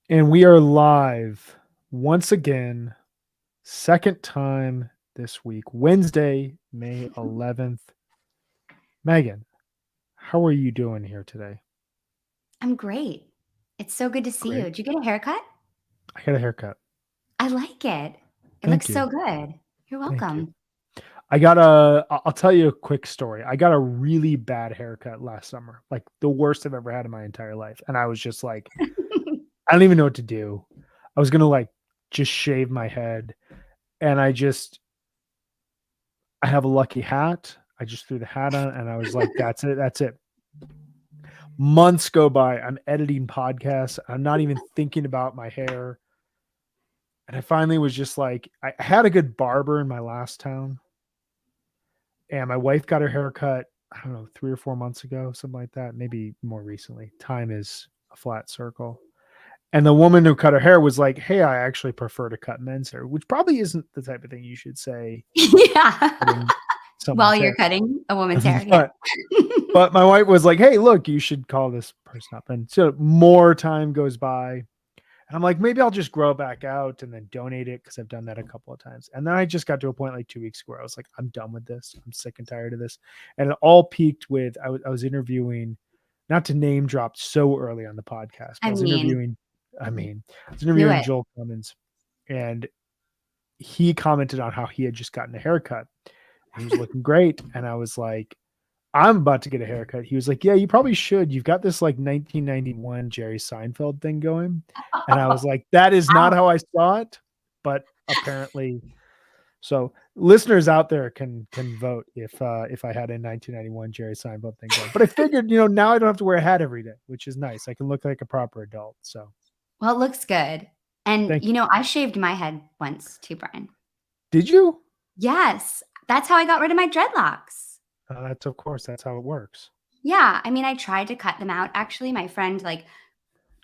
And we are live once again, second time this week, Wednesday, May 11th. Megan, how are you doing here today? I'm great. It's so good to see you. Great. Did you get a haircut? I got a haircut. I like it. It Thank looks you. so good. You're Thank you. welcome. I'll tell you a quick story. I got a really bad haircut last summer, like the worst I've ever had in my entire life. And I was just like, I don't even know what to do. I was going to just shave my head. And I have a lucky hat. I just threw the hat on and I was like, that's it. That's it. Months go by. I'm editing podcasts. I'm not even thinking about my hair. And I finally was just like, I had a good barber in my last town. And my wife got her hair cut, I don't know, 3 or 4 months ago, something like that. Maybe more recently. Time is a flat circle. And the woman who cut her hair was like, hey, I actually prefer to cut men's hair, which probably isn't the type of thing you should say Yeah. cutting While someone's you're hair. cutting a woman's hair. Yeah. but But my wife was like, hey, look, you should call this person up. And so more time goes by. And I'm like, maybe I'll just grow back out and then donate it because I've done that a couple of times. And then I just got to a point like 2 weeks ago where I was like, I'm done with this. I'm sick and tired of this. And it all peaked with I was interviewing, not to name drop so early on the podcast, but I mean, I was do interviewing it. Joel Clemens, and he commented on how he had just gotten a haircut. He was looking great. And I was like, I'm about to get a haircut. He was like, yeah, you probably should. You've got this like 1991 Jerry Seinfeld thing going. And I was like, that is not Ouch. how I saw it. But apparently, so listeners out there can vote if I had a 1991 Jerry Seinfeld thing going. But I figured, now I don't have to wear a hat every day, which is nice. I can look like a proper adult. So Well, it looks good. And, thank you. I shaved my head once too, Brian. Did you? Yes. That's how I got rid of my dreadlocks. That's of course, that's how it works. Yeah. I mean, I tried to cut them out. Actually, my friend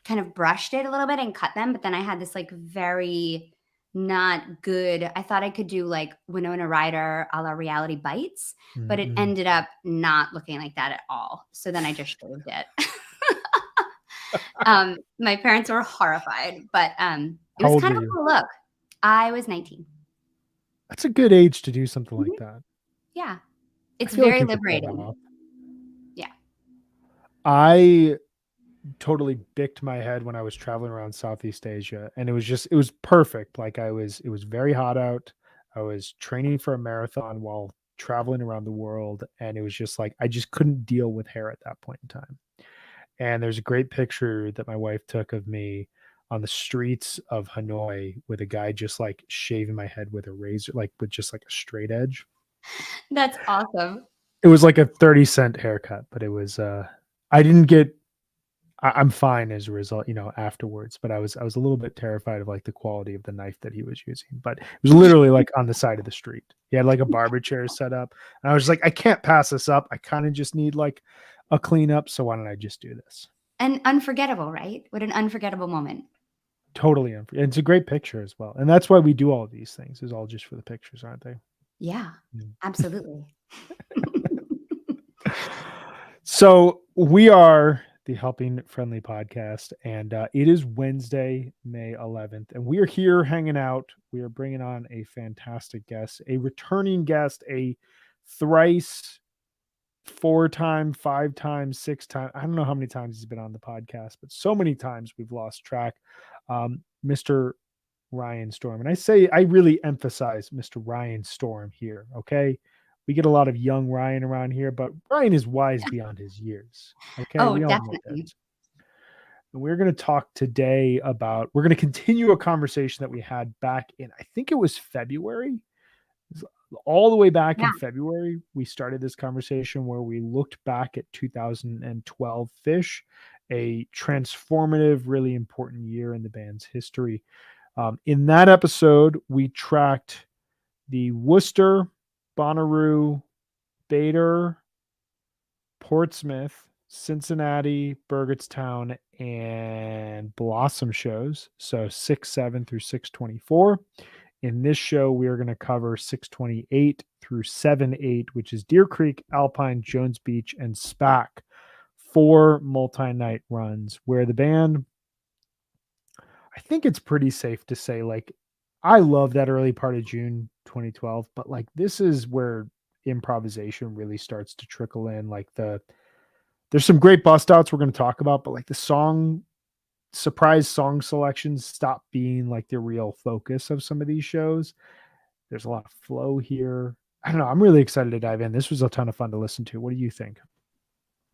kind of brushed it a little bit and cut them, but then I had this very not good. I thought I could do like Winona Ryder a la Reality Bites, but it Mm-mm. ended up not looking like that at all. So then I just shaved it. My parents were horrified, but it How was old kind were of a you? cool look. I was 19. That's a good age to do something like Mhm. that. Yeah. I It's feel like very you could pull that liberating. off. Yeah. I totally bicked my head when I was traveling around Southeast Asia, and it was perfect. It was very hot out. I was training for a marathon while traveling around the world, and it was just like I just couldn't deal with hair at that point in time. And there's a great picture that my wife took of me on the streets of Hanoi with a guy just like shaving my head with a razor, like with just like a straight edge. That's awesome. It was like a 30-cent haircut, but it was I didn't get I'm fine as a result, afterwards. But I was a little bit terrified of like the quality of the knife that he was using. But it was literally like on the side of the street. He had like a barber chair set up, and I was like, I can't pass this up. I kind of just need like a cleanup. So why don't I just do this? And unforgettable, right? What an unforgettable moment. Totally, and it's a great picture as well. And that's why we do all of these things. Is all just for the pictures, aren't they? Yeah, Mm. absolutely. So we are the Helping Friendly Podcast, and it is Wednesday, May 11th, and we are here hanging out. We are bringing on a fantastic guest, a returning guest, a thrice, 4 time, 5 times, 6 times. I don't know how many times he's been on the podcast, but so many times we've lost track. Mr. Ryan Storm, and I really emphasize Mr. Ryan Storm here. Okay, we get a lot of young Ryan around here, but Ryan is wise beyond his years. Okay, Oh, we all know definitely. that. And we're going to talk today we're going to continue a conversation that we had back in, I think it was February. All the way back Yeah. in February, we started this conversation where we looked back at 2012 Fish, a transformative, really important year in the band's history. In that episode, we tracked the Worcester, Bonnaroo, Bader, Portsmouth, Cincinnati, Burgettstown, and Blossom shows. So 6/7 through 6/24. In this show, we are going to cover 6/28 through 7/8, which is Deer Creek, Alpine, Jones Beach, and SPAC. 4 multi-night runs where the band I think it's pretty safe to say, like, I love that early part of June 2012, but like this is where improvisation really starts to trickle in. Like there's some great bust outs we're going to talk about, but like the surprise song selections stop being like the real focus of some of these shows. There's a lot of flow here. I don't know. I'm really excited to dive in. This was a ton of fun to listen to. What do you think?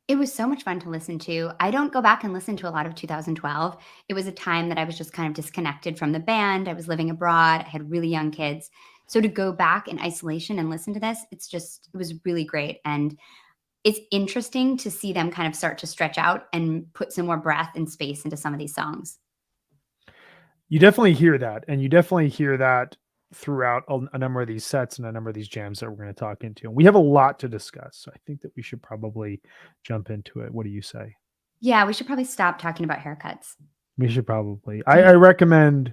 It was so much fun to listen to. I don't go back and listen to a lot of 2012. It was a time that I was just kind of disconnected from the band. I was living abroad. I had really young kids. So to go back in isolation and listen to this, it was really great. And it's interesting to see them kind of start to stretch out and put some more breath and space into some of these songs. You definitely hear that, and you definitely hear that throughout a number of these sets and a number of these jams that we're going to talk into. And we have a lot to discuss, so I think that we should probably jump into it. What do you say? Yeah, we should probably stop talking about haircuts. We should probably. I recommend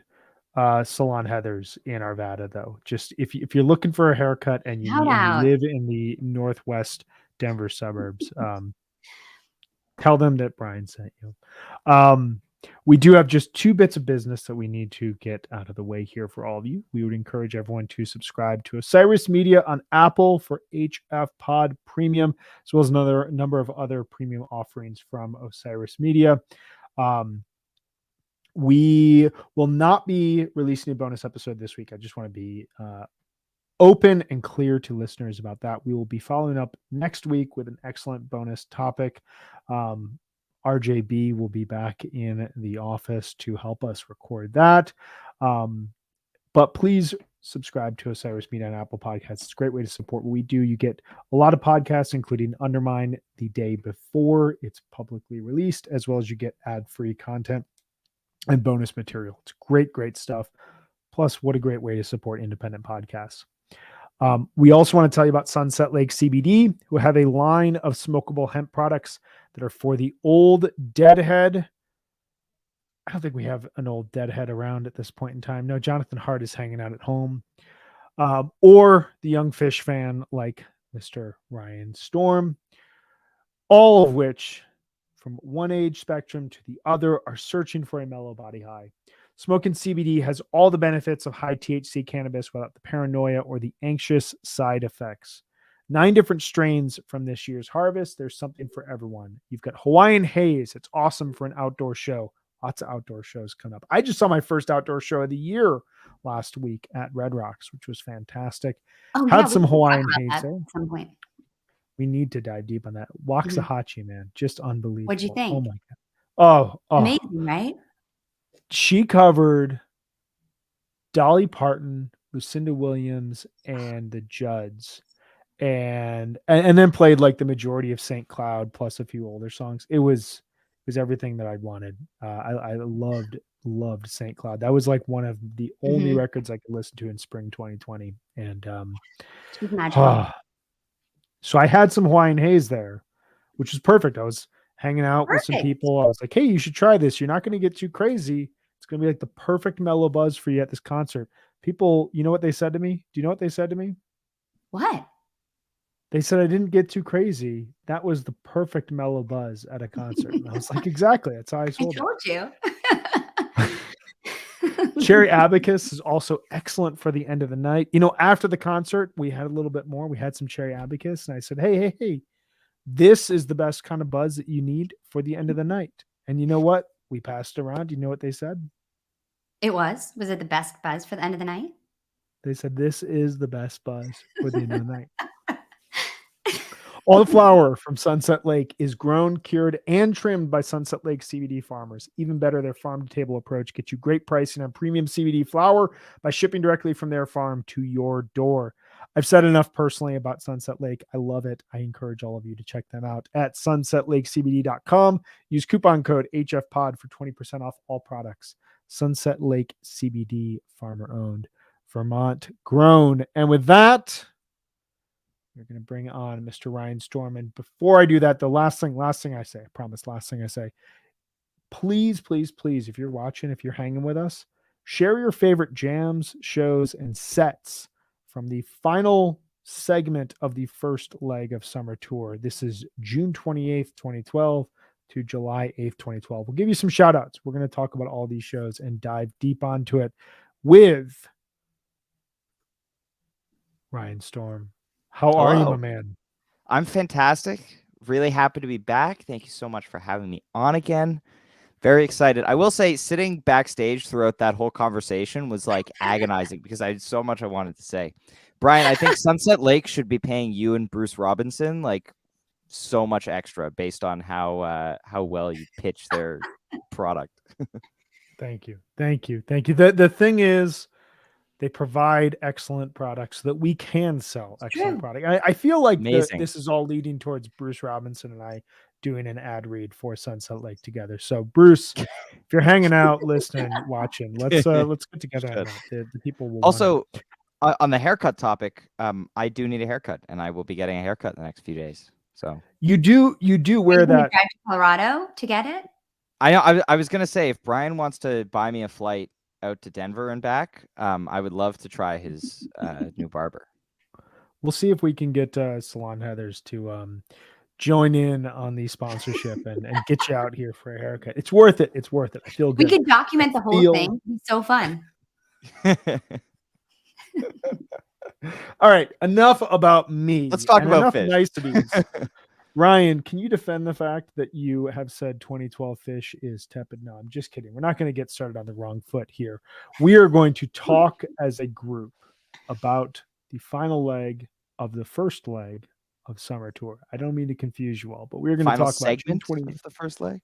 Salon Heathers in Arvada, though. Just if you're looking for a haircut and Shout you out. live in the northwest Denver suburbs, tell them that Brian sent you. We do have just 2 bits of business that we need to get out of the way here for all of you. We would encourage everyone to subscribe to Osiris Media on Apple for HFPod Premium, as well as another number of other premium offerings from Osiris Media. We will not be releasing a bonus episode this week. I just want to be open and clear to listeners about that. We will be following up next week with an excellent bonus topic. RJB will be back in the office to help us record that. But please subscribe to Osiris Media on Apple Podcasts. It's a great way to support what we do. You get a lot of podcasts, including Undermine the day before it's publicly released, as well as you get ad-free content and bonus material. It's great, great stuff. Plus, what a great way to support independent podcasts. We also want to tell you about Sunset Lake CBD, who have a line of smokable hemp products that are for the old deadhead. I don't think we have an old deadhead around at this point in time. No, Jonathan Hart is hanging out at home. Or the young fish fan like Mr. Ryan Storm. All of which, from one age spectrum to the other, are searching for a mellow body high. Smoking CBD has all the benefits of high THC cannabis without the paranoia or the anxious side effects. 9 different strains from this year's harvest. There's something for everyone. You've got Hawaiian Haze. It's awesome for an outdoor show. Lots of outdoor shows coming up. I just saw my first outdoor show of the year last week at Red Rocks, which was fantastic. Oh, Had yeah, some we can talk Hawaiian about Haze that there. at some point. We need to dive deep on that. Waxahachie, man, just unbelievable. What'd you think? Oh my god. Oh, Amazing, right? She covered Dolly Parton, Lucinda Williams, and the Judds, and then played like the majority of St. Cloud plus a few older songs. It was everything that I wanted. I loved St. Cloud. That was like one of the only records I could listen to in spring 2020. And She's magical. so I had some Hawaiian Haze there, which was perfect. I was hanging out with some Perfect. people. I was like, hey, you should try this. You're not going to get too crazy. It's going to be like the perfect mellow buzz for you at this concert. People, you know what they said to me? Do you know what they said to me? What? They said I didn't get too crazy. That was the perfect mellow buzz at a concert. And I was like, exactly. That's how I I sold told you. it. Cherry Abacus is also excellent for the end of the night. You know, after the concert, we had a little bit more. We had some Cherry Abacus. And I said, hey, this is the best kind of buzz that you need for the end of the night. And you know what? We passed around. You know what they said? It was? Was it the best buzz for the end of the night? They said, this is the best buzz for the end of the night. All the flower from Sunset Lake is grown, cured, and trimmed by Sunset Lake CBD farmers. Even better, their farm-to-table approach gets you great pricing on premium CBD flower by shipping directly from their farm to your door. I've said enough personally about Sunset Lake. I love it. I encourage all of you to check them out at sunsetlakecbd.com. Use coupon code HFPod for 20% off all products. Sunset Lake CBD, farmer-owned, Vermont grown. And with that, we're going to bring on Mr. Ryan Storm. And before I do that, the last thing I say, I promise, last thing I say, please, if you're watching, if you're hanging with us, share your favorite jams, shows, and sets from the final segment of the first leg of Summer Tour. This is June 28th, 2012, to July 8th, 2012. We'll give you some shout outs. We're going to talk about all these shows and dive deep onto it with Ryan Storm. How are you, my Hello. man? I'm fantastic. Really happy to be back. Thank you so much for having me on again. Very excited. I will say sitting backstage throughout that whole conversation was like agonizing because I had so much I wanted to say. Brian, I think Sunset Lake should be paying you and Bruce Robinson like so much extra based on how well you pitch their product. Thank you. Thank you. Thank you. The thing is, they provide excellent products so that we can sell excellent True. product. I feel like Amazing. this is all leading towards Bruce Robinson and I doing an ad read for Sunset Lake together. So Bruce, if you're hanging out, listening, watching, let's get together on that. The people will want Also, on the haircut topic, I do need a haircut, and I will be getting a haircut in the next few days. So you do wear Can you that. drive to Colorado to get it? I was gonna say if Brian wants to buy me a flight out to Denver and back, I would love to try his new barber. We'll see if we can get Salon Heathers to join in on the sponsorship and get you out here for a haircut. It's worth it. It's worth it. I feel We good. could document the whole feel- thing. It's so fun. All right, enough about me. Let's talk and about enough fish. niceties. Ryan, can you defend the fact that you have said 2012 fish is tepid? No, I'm just kidding. We're not going to get started on the wrong foot here. We are going to talk as a group about the final leg of the first leg of Summer Tour. I don't mean to confuse you all, but we're going to Final talk about June segment 20, of the first leg.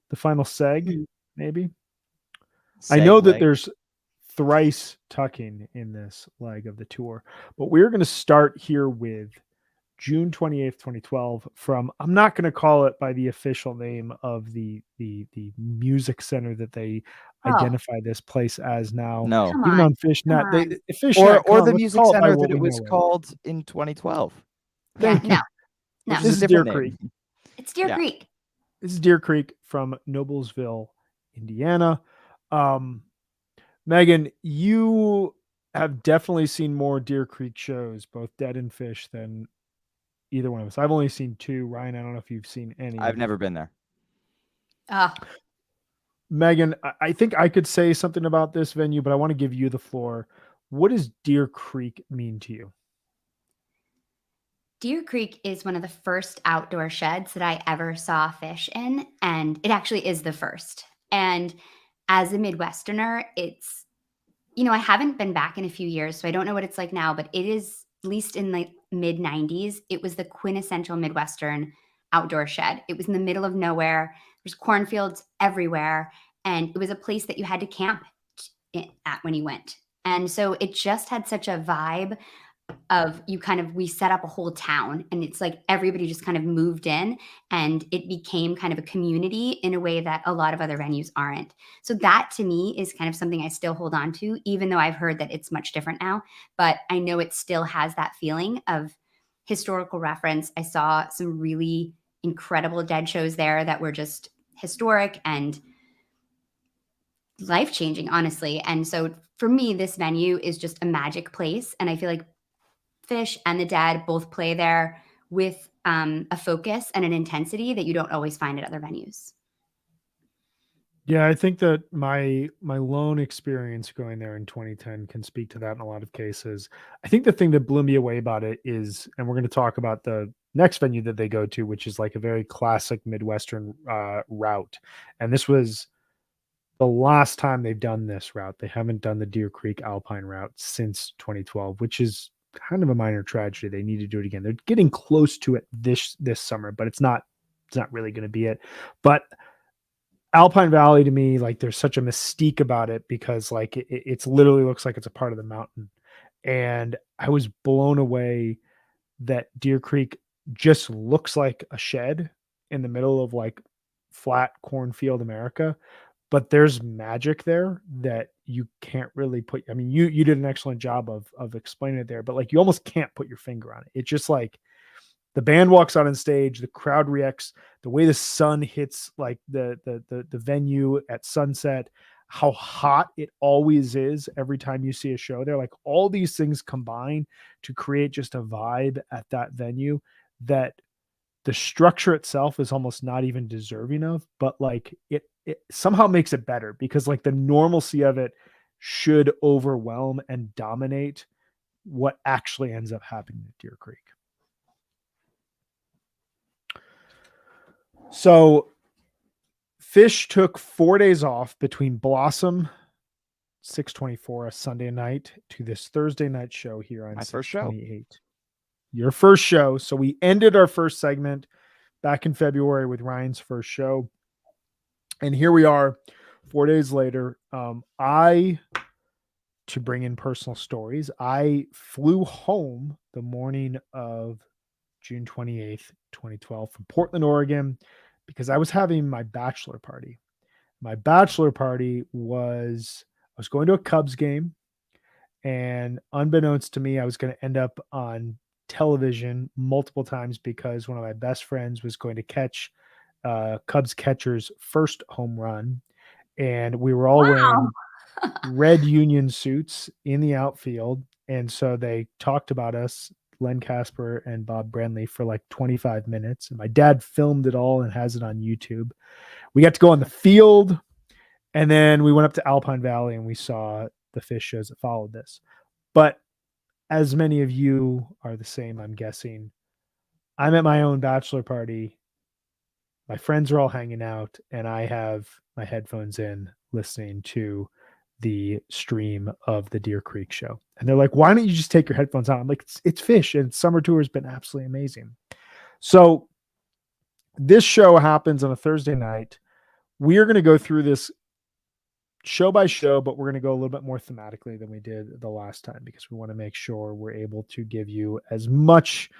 the final seg, maybe. I Seg know that leg. there's thrice tucking in this leg of the tour, but we're going to start here with June 28th, 2012 from, I'm not going to call it by the official name of the music center that they identify this place as now. No. Come Even on. on Fishnet, Come they on. Fishnet, Or come the on, let's music call it by center what that it we was know called in 2012. Thank you. No. Which This is is a Deer different Creek. name. It's Deer Yeah. Creek. This is Deer Creek from Noblesville, Indiana. Megan, you have definitely seen more Deer Creek shows, both Dead and Fish, than either one of us. I've only seen two. Ryan, I don't know if you've seen any. I've never been there. Megan, I think I could say something about this venue, but I want to give you the floor. What does Deer Creek mean to you? Deer Creek is one of the first outdoor sheds that I ever saw fish in, and it actually is the first. And as a Midwesterner, it's, I haven't been back in a few years, so I don't know what it's like now, but it is, at least in the mid 90s, it was the quintessential Midwestern outdoor shed. It was in the middle of nowhere. There's cornfields everywhere, and it was a place that you had to camp at when you went. And so it just had such a vibe of we set up a whole town, and it's like everybody just kind of moved in, and it became kind of a community in a way that a lot of other venues aren't. So that to me is kind of something I still hold on to, even though I've heard that it's much different now, but I know it still has that feeling of historical reference. I saw some really incredible dead shows there that were just historic and life-changing, honestly. And so for me, this venue is just a magic place, and I feel like Fish and the Dead both play there with a focus and an intensity that you don't always find at other venues. Yeah, I think that my lone experience going there in 2010 can speak to that in a lot of cases. I think the thing that blew me away about it is, and we're going to talk about the next venue that they go to, which is like a very classic Midwestern route. And this was the last time they've done this route. They haven't done the Deer Creek Alpine route since 2012, which is kind of a minor tragedy. They need to do it again. They're getting close to it this summer, but it's not really going to be it. But Alpine Valley, to me, like, there's such a mystique about it because like it's literally looks like it's a part of the mountain. And I was blown away that Deer Creek just looks like a shed in the middle of like flat cornfield America, but there's magic there that you can't really put. I mean, you did an excellent job of explaining it there, but like you almost can't put your finger on it. It's just like the band walks out on stage, the crowd reacts, the way the sun hits like the venue at sunset, how hot it always is every time you see a show there. Like all these things combine to create just a vibe at that venue that the structure itself is almost not even deserving of, but like it somehow makes it better because like the normalcy of it should overwhelm and dominate what actually ends up happening at Deer Creek. So Fish took 4 days off between Blossom 624, a Sunday night, to this Thursday night show here on My first show. 628. Your first show. So we ended our first segment back in February with Ryan's first show. And here we are 4 days later. To bring in personal stories, I flew home the morning of June 28th, 2012 from Portland, Oregon, because I was having my bachelor party. My bachelor party was, I was going to a Cubs game, and unbeknownst to me, I was going to end up on television multiple times because one of my best friends was going to catch Cubs catcher's first home run. And we were all wearing red Union suits in the outfield. And so they talked about us, Len Casper and Bob Brandley, for like 25 minutes. And my dad filmed it all and has it on YouTube. We got to go on the field. And then we went up to Alpine Valley and we saw the Fish shows that followed this. But as many of you are the same, I'm guessing, I'm at my own bachelor party. My friends are all hanging out, and I have my headphones in listening to the stream of the Deer Creek show. And they're like, why don't you just take your headphones out? I'm like, it's Fish, and summer tour has been absolutely amazing. So this show happens on a Thursday night. We are going to go through this show by show, but we're going to go a little bit more thematically than we did the last time because we want to make sure we're able to give you as much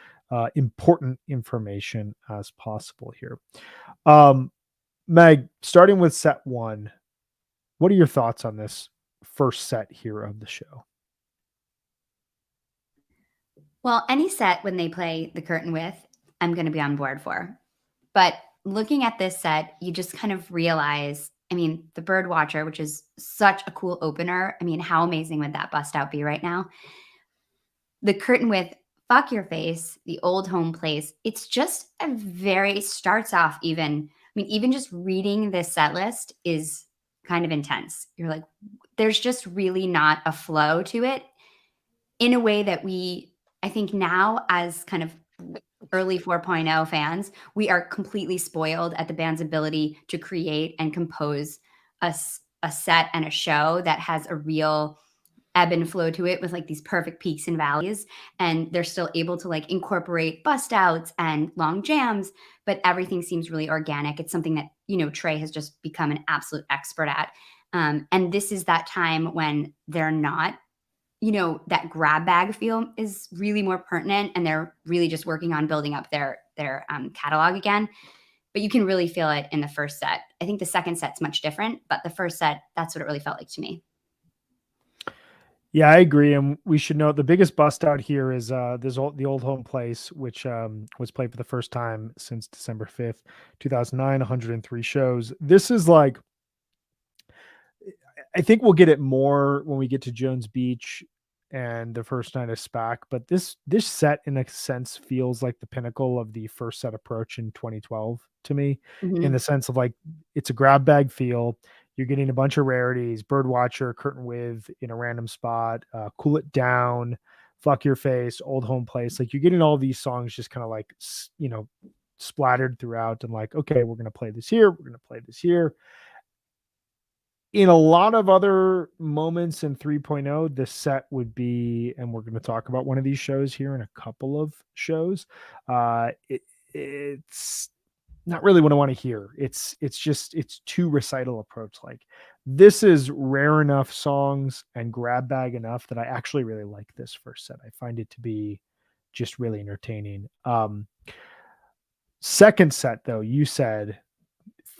important information as possible here. Meg, starting with set one, what are your thoughts on this first set here of the show? Well, any set when they play the curtain with, I'm going to be on board for. But looking at this set, you just kind of realize, I mean, the Bird Watcher, which is such a cool opener. I mean, how amazing would that bust out be right now? The curtain with Fuck Your Face, the Old Home Place, it's just starts off even, I mean, even just reading this set list is kind of intense. You're like, there's just really not a flow to it in a way that I think now as kind of early 4.0 fans, we are completely spoiled at the band's ability to create and compose a set and a show that has a real ebb and flow to it with like these perfect peaks and valleys. And they're still able to like incorporate bust outs and long jams, but everything seems really organic. It's something that, you know, Trey has just become an absolute expert at. And this is that time when they're not, you know, that grab bag feel is really more pertinent, and they're really just working on building up their catalog again. But you can really feel it in the first set. I think the second set's much different, but the first set, that's what it really felt like to me. Yeah, I agree. And we should note the biggest bust out here is the Old Home Place, which was played for the first time since December 5th, 2009, 103 shows. This is like, I think we'll get it more when we get to Jones Beach and the first night of SPAC, but this set in a sense feels like the pinnacle of the first set approach in 2012 to me, in the sense of like, it's a grab bag feel. You're getting a bunch of rarities, Birdwatcher, Curtain With in a random spot, Cool It Down, Fuck Your Face, Old Home Place. Like, you're getting all these songs just kind of like, you know, splattered throughout, and like, okay, we're going to play this here. We're going to play this here. In a lot of other moments in 3.0, this set would be, and we're going to talk about one of these shows here in a couple of shows. It's not really what I want to hear. It's too recital approach. Like, this is rare enough songs and grab bag enough that I actually really like this first set. I find it to be just really entertaining. Second set, though, you said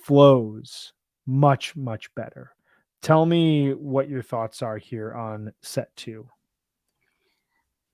flows much, much better. Tell me what your thoughts are here on set two.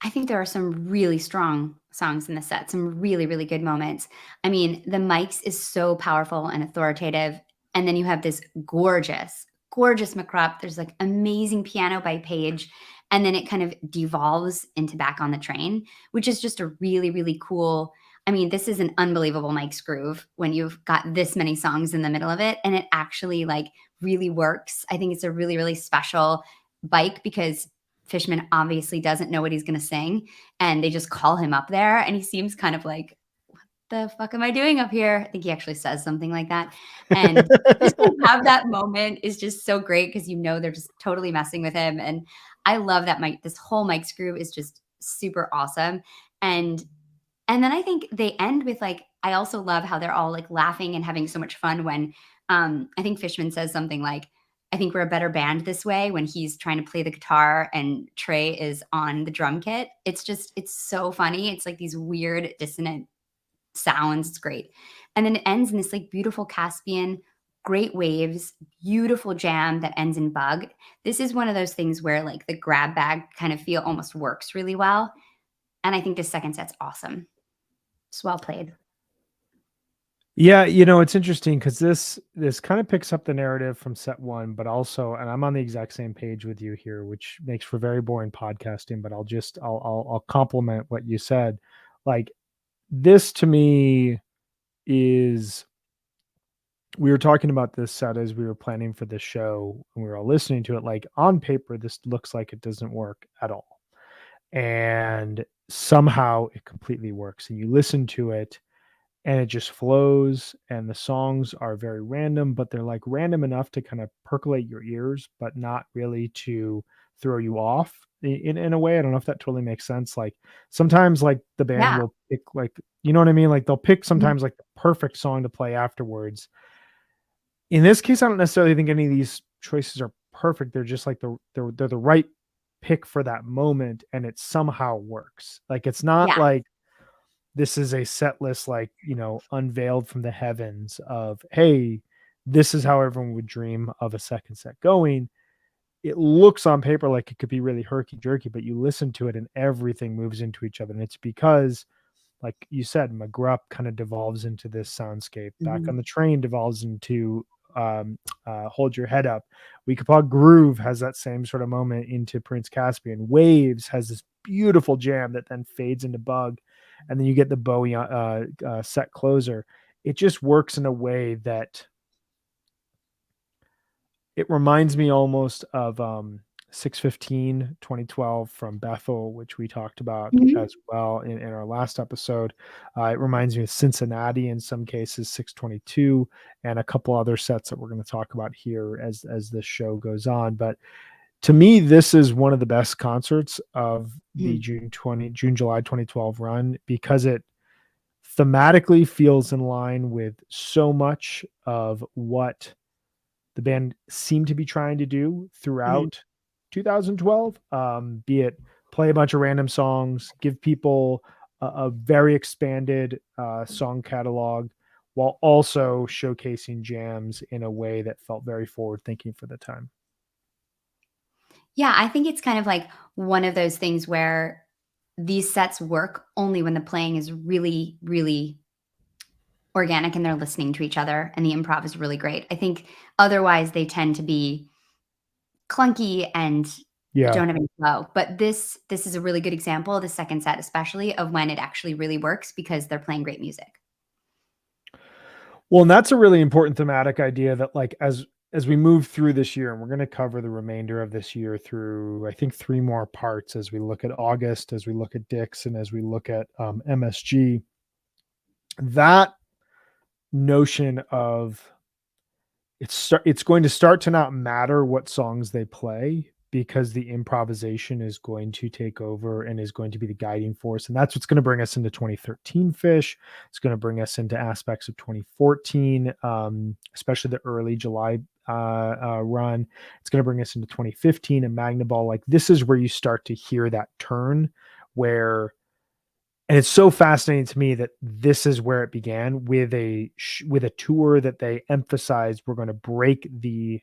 I think there are some really strong songs in the set, some really, really good moments. I mean, the mics is so powerful and authoritative. And then you have this gorgeous, gorgeous McCrupp. There's like amazing piano by Page. And then it kind of devolves into Back on the Train, which is just a really, really cool I mean, this is an unbelievable Mike's Groove when you've got this many songs in the middle of it, and it actually like really works. I think it's a really, really special bike because Fishman obviously doesn't know what he's going to sing, and they just call him up there, and he seems kind of like, the fuck am I doing up here? I think he actually says something like that. And just to have that moment is just so great because you know they're just totally messing with him. And I love that this whole Mike's Groove is just super awesome. And then I think they end with like, I also love how they're all like laughing and having so much fun when I think Fishman says something like, I think we're a better band this way when he's trying to play the guitar and Trey is on the drum kit. It's so funny. It's like these weird dissonant sounds. It's great. And then it ends in this like beautiful Caspian, great waves, beautiful jam that ends in bug. This is one of those things where like the grab bag kind of feel almost works really well. And I think this second set's awesome. It's well played. Yeah, it's interesting because this kind of picks up the narrative from set one, but also, and I'm on the exact same page with you here, which makes for very boring podcasting. But I'll compliment what you said. Like this to me is, we were talking about this set as we were planning for this show, and we were all listening to it. Like on paper, this looks like it doesn't work at all, and somehow it completely works. And you listen to it and it just flows, and the songs are very random, but they're like random enough to kind of percolate your ears, but not really to throw you off in a way. I don't know if that totally makes sense. Like sometimes like the band will pick like, you know what I mean? Like they'll pick sometimes like the perfect song to play afterwards. In this case, I don't necessarily think any of these choices are perfect. They're just like they're the right pick for that moment, and it somehow works. Like it's not like this is a set list, like, unveiled from the heavens of, hey, this is how everyone would dream of a second set going. It looks on paper like it could be really herky jerky, but you listen to it and everything moves into each other. And it's because, like you said, McGrupp kind of devolves into this soundscape. Back on the Train devolves into Hold Your Head Up. Weekapaug Groove has that same sort of moment into Prince Caspian. Waves has this beautiful jam that then fades into Bug, and then you get the Bowie set closer. It just works in a way that it reminds me almost of 615 2012 from Bethel, which we talked about as well in our last episode. It reminds me of Cincinnati in some cases, 622, and a couple other sets that we're going to talk about here as this show goes on. But to me, this is one of the best concerts of the June-July 2012 run, because it thematically feels in line with so much of what the band seemed to be trying to do throughout 2012, be it play a bunch of random songs, give people a very expanded song catalog, while also showcasing jams in a way that felt very forward thinking for the time. Yeah, I think it's kind of like one of those things where these sets work only when the playing is really, really organic and they're listening to each other and the improv is really great. I think otherwise they tend to be clunky and don't have any flow. But this is a really good example, the second set especially, of when it actually really works because they're playing great music. Well, and that's a really important thematic idea that, like, as we move through this year, and we're going to cover the remainder of this year through, I think, 3 more parts as we look at August, as we look at Dix, and as we look at MSG, that notion of it's going to start to not matter what songs they play, because the improvisation is going to take over and is going to be the guiding force. And that's what's going to bring us into 2013 Fish. It's going to bring us into aspects of 2014, especially the early July run. It's going to bring us into 2015 and Magnaball. Like, this is where you start to hear that turn where, and it's so fascinating to me that this is where it began with a tour that they emphasized we're going to break the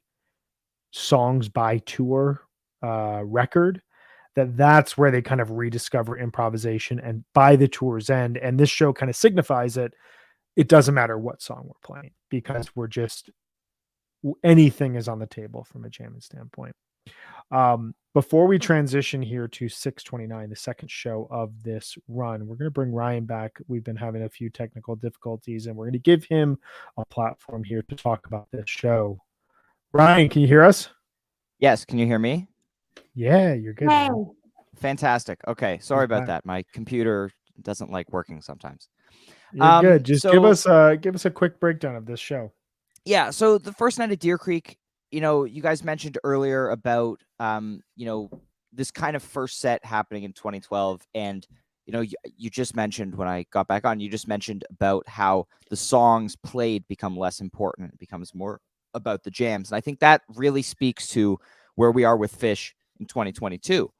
songs by tour record, that's where they kind of rediscover improvisation. And by the tour's end, and this show kind of signifies it doesn't matter what song we're playing, because we're just, anything is on the table from a jamming standpoint. Before we transition here to 629, the second show of this run, we're going to bring Ryan back. We've been having a few technical difficulties, and we're going to give him a platform here to talk about this show. Ryan, can you hear us? Yes. Can you hear me? Yeah, you're good. Hey. Man. Fantastic. Okay. Sorry about back. that. My computer doesn't like working sometimes. You're good. Just give us a quick breakdown of this show. Yeah. So the first night at Deer Creek, you guys mentioned earlier about, this kind of first set happening in 2012. And, you just mentioned when I got back on, you just mentioned about how the songs played become less important. It becomes more about the jams. And I think that really speaks to where we are with Phish in 2022,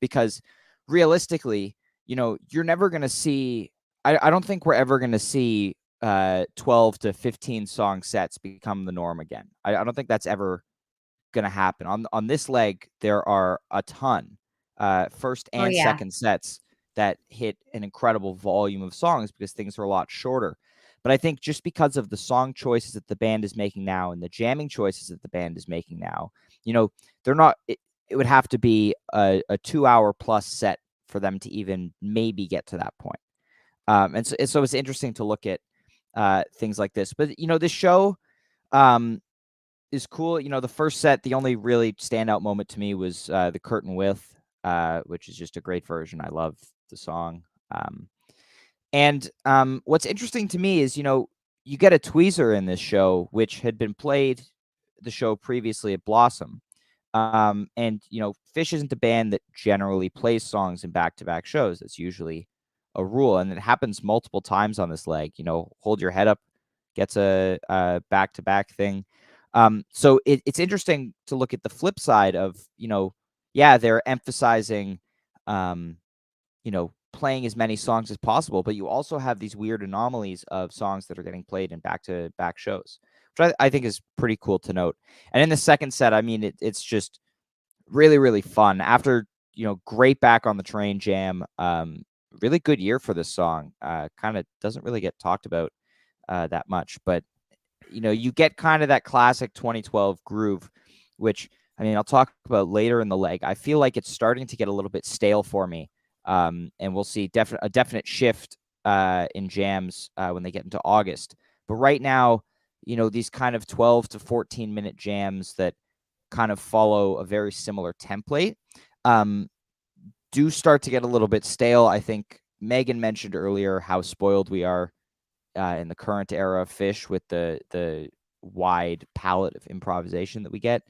because realistically, you're never going to see, I don't think we're ever going to see 12 to 15 song sets become the norm again. I don't think that's ever going to happen. On this leg, there are a ton, first and second sets that hit an incredible volume of songs because things are a lot shorter. But I think just because of the song choices that the band is making now and the jamming choices that the band is making now, they're not, it would have to be a 2-hour plus set for them to even maybe get to that point. And so it's interesting to look at things like this. But, this show is cool. The first set, the only really standout moment to me was the Curtain Width, which is just a great version. I love the song. And what's interesting to me is, you get a tweezer in this show, which had been played the show previously at Blossom. And, Phish isn't a band that generally plays songs in back-to-back shows. That's usually a rule, and it happens multiple times on this leg. Hold Your Head Up gets a back-to-back thing. So it's interesting to look at the flip side of, they're emphasizing, playing as many songs as possible, but you also have these weird anomalies of songs that are getting played in back-to-back shows, which I think is pretty cool to note. And in the second set, I mean, it's just really, really fun. After, great Back on the Train jam, really good year for this song. Kind of doesn't really get talked about that much, but you get kind of that classic 2012 groove, which, I mean, I'll talk about later in the leg. I feel like it's starting to get a little bit stale for me. And we'll see a definite shift in jams when they get into August. But right now, these kind of 12 to 14 minute jams that kind of follow a very similar template do start to get a little bit stale. I think Megan mentioned earlier how spoiled we are in the current era of Phish with the wide palette of improvisation that we get.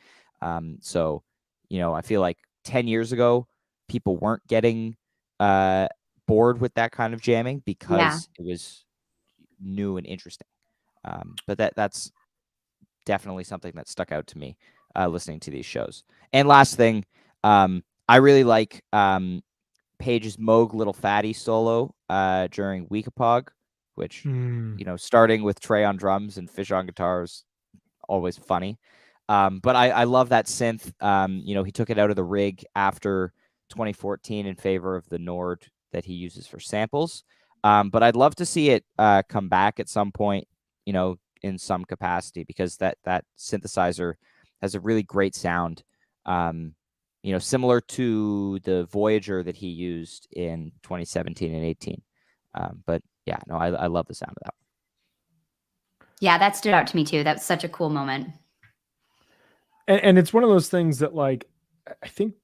So, I feel like 10 years ago, people weren't getting bored with that kind of jamming because it was new and interesting. But that's definitely something that stuck out to me listening to these shows. And last thing, I really like Page's Moog Little Fatty solo during Weekapog, which, starting with Trey on drums and Phish on guitars, always funny. But I love that synth. He took it out of the rig after 2014 in favor of the Nord that he uses for samples. But I'd love to see it come back at some point, in some capacity, because that synthesizer has a really great sound, similar to the Voyager that he used in 2017 and 18. But yeah, no, I love the sound of that. Yeah, that stood out to me too. That was such a cool moment. And it's one of those things that, like, I think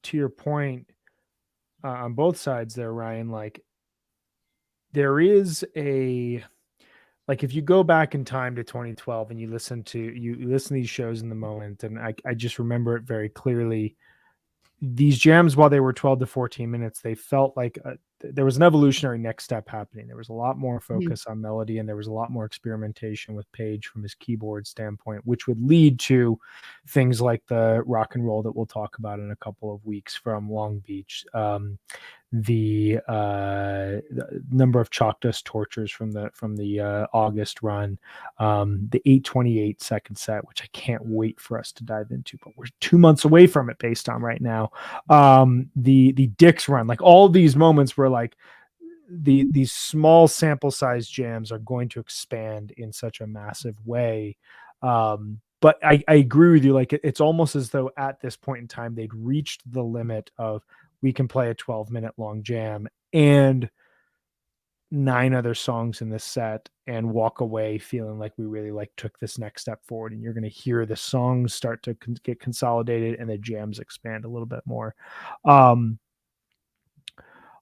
to your point on both sides there, Ryan, like, there is like, if you go back in time to 2012 and you listen to these shows in the moment, and I just remember it very clearly, these jams, while they were 12 to 14 minutes, they felt like there was an evolutionary next step happening. There was a lot more focus on melody, and there was a lot more experimentation with Page from his keyboard standpoint, which would lead to things like the rock and roll that we'll talk about in a couple of weeks from Long Beach, the number of Chalk Dust Tortures from the August run, the 828 second set, which I can't wait for us to dive into, but we're 2 months away from it based on right now. The Dix run, like, all these moments where, like, these small sample size jams are going to expand in such a massive way. but I agree with you. Like it's almost as though at this point in time, they'd reached the limit of we can play a 12-minute long jam and 9 other songs in this set and walk away feeling like we really like took this next step forward. And you're going to hear the songs start to get consolidated and the jams expand a little bit more.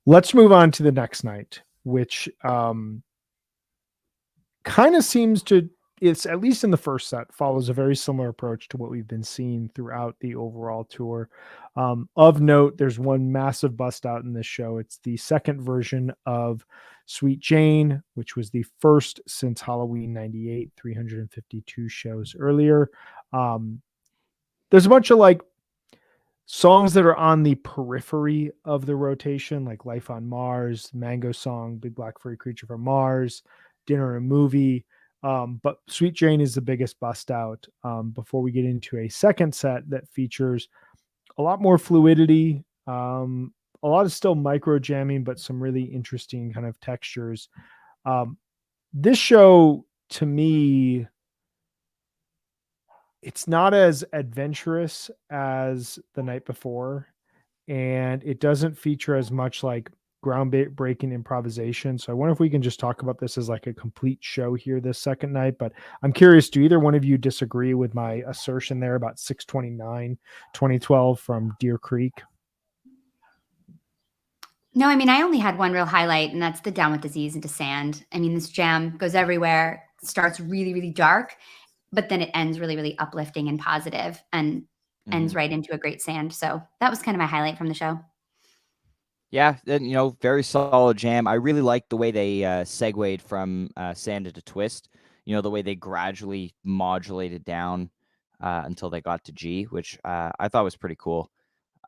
Let's move on to the next night, which kind of seems to, it's at least in the first set, follows a very similar approach to what we've been seeing throughout the overall tour. Of note, there's one massive bust out in this show. It's the second version of Sweet Jane, which was the first since Halloween 98, 352 shows earlier. There's a bunch of like songs that are on the periphery of the rotation, like Life on Mars, Mango Song, Big Black Furry Creature from Mars, Dinner and Movie. But Sweet Jane is the biggest bust out before we get into a second set that features a lot more fluidity, a lot of still micro jamming, but some really interesting kind of textures. This show, to me, it's not as adventurous as the night before, and it doesn't feature as much like groundbreaking improvisation. So I wonder if we can just talk about this as like a complete show here this second night. But I'm curious, do either one of you disagree with my assertion there about 629 2012 from Deer Creek? No, I mean, I only had one real highlight, and that's the Down with Disease into Sand. I mean, this jam goes everywhere, starts really, really dark, but then it ends really, really uplifting and positive and ends right into a great sand. So that was kind of my highlight from the show. Yeah, and very solid jam. I really liked the way they segued from Sand into Twist. The way they gradually modulated down until they got to G, which I thought was pretty cool.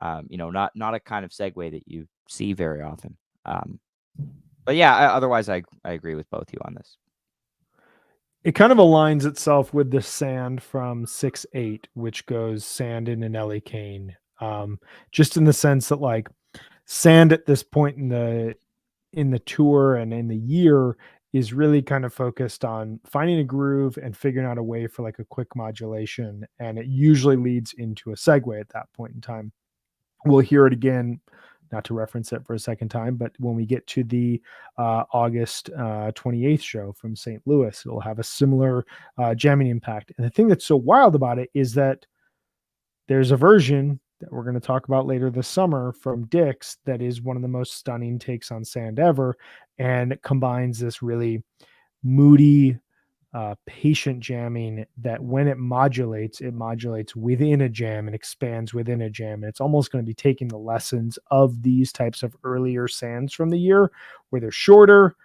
Not a kind of segue that you see very often. But yeah, otherwise I agree with both you on this. It kind of aligns itself with the Sand from 6/8, which goes Sand into Nelly Kane. Just in the sense that like Sand at this point in the tour and in the year is really kind of focused on finding a groove and figuring out a way for like a quick modulation. And it usually leads into a segue at that point in time. We'll hear it again, not to reference it for a second time, but when we get to the August 28th show from St. Louis, it'll have a similar jamming impact. And the thing that's so wild about it is that there's a version that we're going to talk about later this summer from Dick's that is one of the most stunning takes on Sand ever, and it combines this really moody, patient jamming that when it modulates within a jam and expands within a jam. And it's almost going to be taking the lessons of these types of earlier Sands from the year, where they're shorter,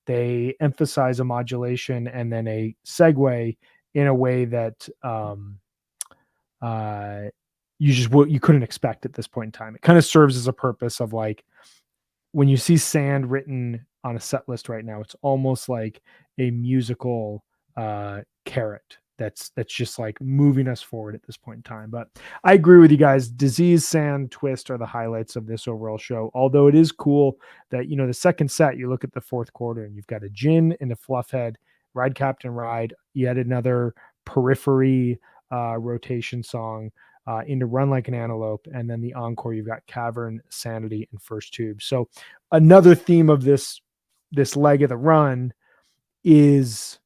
they emphasize a modulation and then a segue in a way that you couldn't expect at this point in time. It kind of serves as a purpose of like, when you see Sand written on a set list right now, it's almost like a musical carrot that's just like moving us forward at this point in time. But I agree with you guys. Disease, Sand, Twist are the highlights of this overall show. Although it is cool that, the second set, you look at the fourth quarter and you've got a Gin and a Fluffhead, Ride Captain Ride, yet another periphery rotation song into Run Like an Antelope, and then the encore, you've got Cavern, Sanity, and First Tube. So another theme of this leg of the run is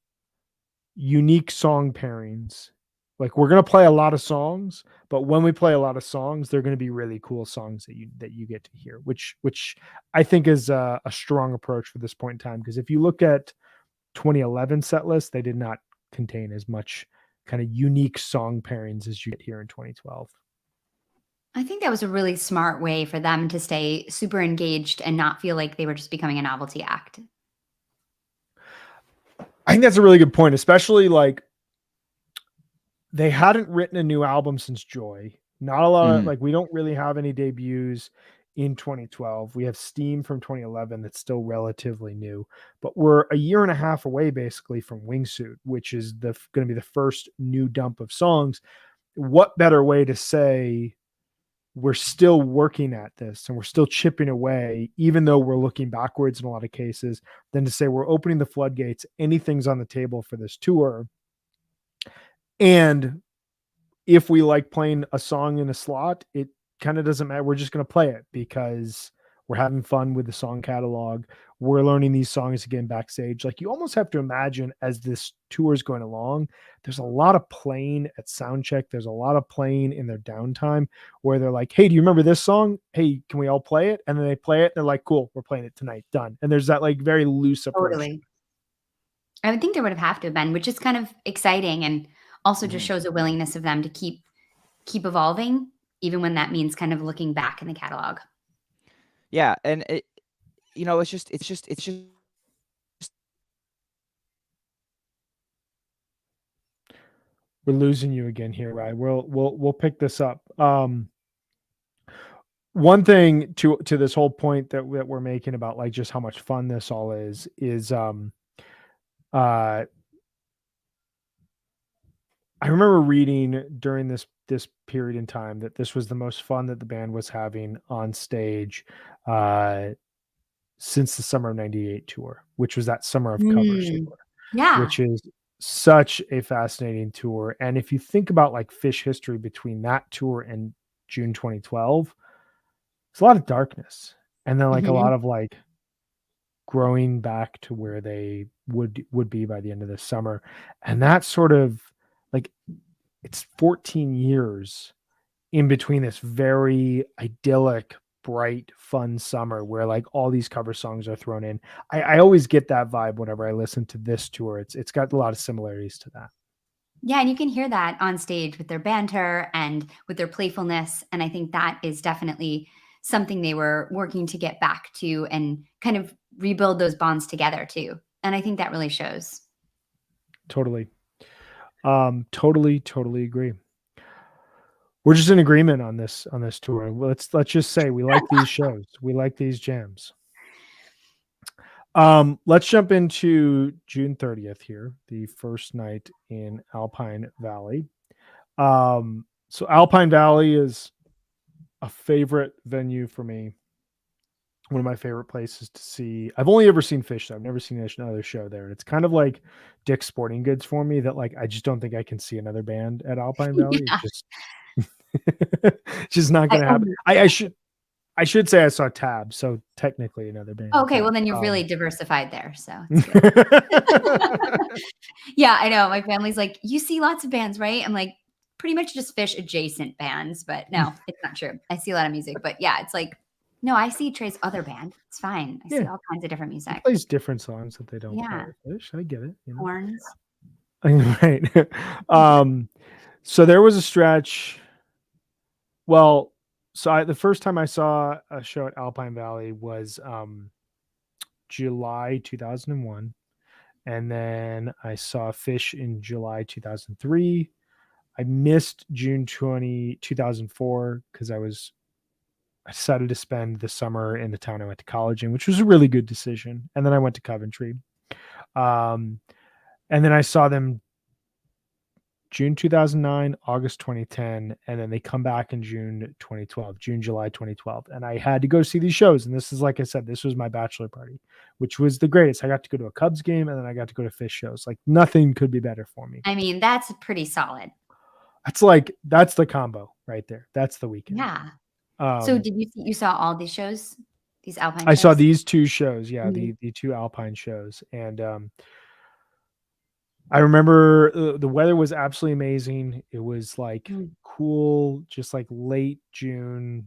unique song pairings. Like, we're going to play a lot of songs, but when we play a lot of songs, they're going to be really cool songs that you get to hear, which I think is a strong approach for this point in time. Because if you look at 2011 set list, they did not contain as much kind of unique song pairings as you get here in 2012. I think that was a really smart way for them to stay super engaged and not feel like they were just becoming a novelty act. I think that's a really good point, especially like they hadn't written a new album since Joy. Not a lot of, like, we don't really have any debuts in 2012. We have Steam from 2011 that's still relatively new, but we're a year and a half away basically from Wingsuit, which is going to be the first new dump of songs. What better way to say we're still working at this and we're still chipping away, even though we're looking backwards in a lot of cases, than to say we're opening the floodgates, anything's on the table for this tour. And if we like playing a song in a slot, it kind of doesn't matter. We're just going to play it because we're having fun with the song catalog. We're learning these songs again backstage. Like, you almost have to imagine as this tour is going along, there's a lot of playing at sound check. There's a lot of playing in their downtime where they're like, hey, do you remember this song? Hey, can we all play it? And then they play it. And they're like, cool, we're playing it tonight. Done. And there's that like very loose approach. Totally. I would think there would have to have been, which is kind of exciting and also just shows a willingness of them to keep evolving, even when that means kind of looking back in the catalog. Yeah, and it's just We're losing you again here, right? We'll pick this up. One thing to this whole point that we're making about like just how much fun this all is I remember reading during this period in time that this was the most fun that the band was having on stage since the summer of '98 tour, which was that Summer of Covers tour. Yeah. Which is such a fascinating tour. And if you think about like Phish history between that tour and June 2012, it's a lot of darkness. And then like a lot of like growing back to where they would be by the end of the summer. And that sort of like, it's 14 years in between this very idyllic, bright, fun summer where like all these cover songs are thrown in. I always get that vibe whenever I listen to this tour. It's got a lot of similarities to that. Yeah, and you can hear that on stage with their banter and with their playfulness. And I think that is definitely something they were working to get back to and kind of rebuild those bonds together too. And I think that really shows. Totally. Totally agree. We're just in agreement on this tour. Let's just say we like these shows. We like these jams. Let's jump into June 30th here, the first night in Alpine Valley. So Alpine Valley is a favorite venue for me. One of my favorite places to see. I've only ever seen Phish, though. I've never seen another show there. And it's kind of like Dick's Sporting Goods for me that like I just don't think I can see another band at Alpine Valley. Yeah. It's just not going to happen. I should say I saw Tab, so technically another band. Okay, well then you're really diversified there, so it's good. Yeah, I know. My family's like, you see lots of bands, right? I'm like, pretty much just Phish adjacent bands, but no, it's not true. I see a lot of music, but yeah, it's like, no, I see Trey's other band. It's fine. I see all kinds of different music. He plays different songs that they don't play with Phish. I get it. You know? Horns. Right. So there was a stretch. Well, so the first time I saw a show at Alpine Valley was July 2001. And then I saw Phish in July 2003. I missed June 2004 because I decided to spend the summer in the town I went to college in, which was a really good decision. And then I went to Coventry. And then I saw them June 2009, August 2010, and then they come back in July 2012. And I had to go see these shows. And this is, like I said, this was my bachelor party, which was the greatest. I got to go to a Cubs game and then I got to go to Phish shows. Like nothing could be better for me. I mean, that's pretty solid. That's the combo right there. That's the weekend. Yeah. So did you saw all these shows, these Alpine shows? I saw these two shows. Yeah. The two Alpine shows. And, I remember the weather was absolutely amazing. It was like cool, just like late June,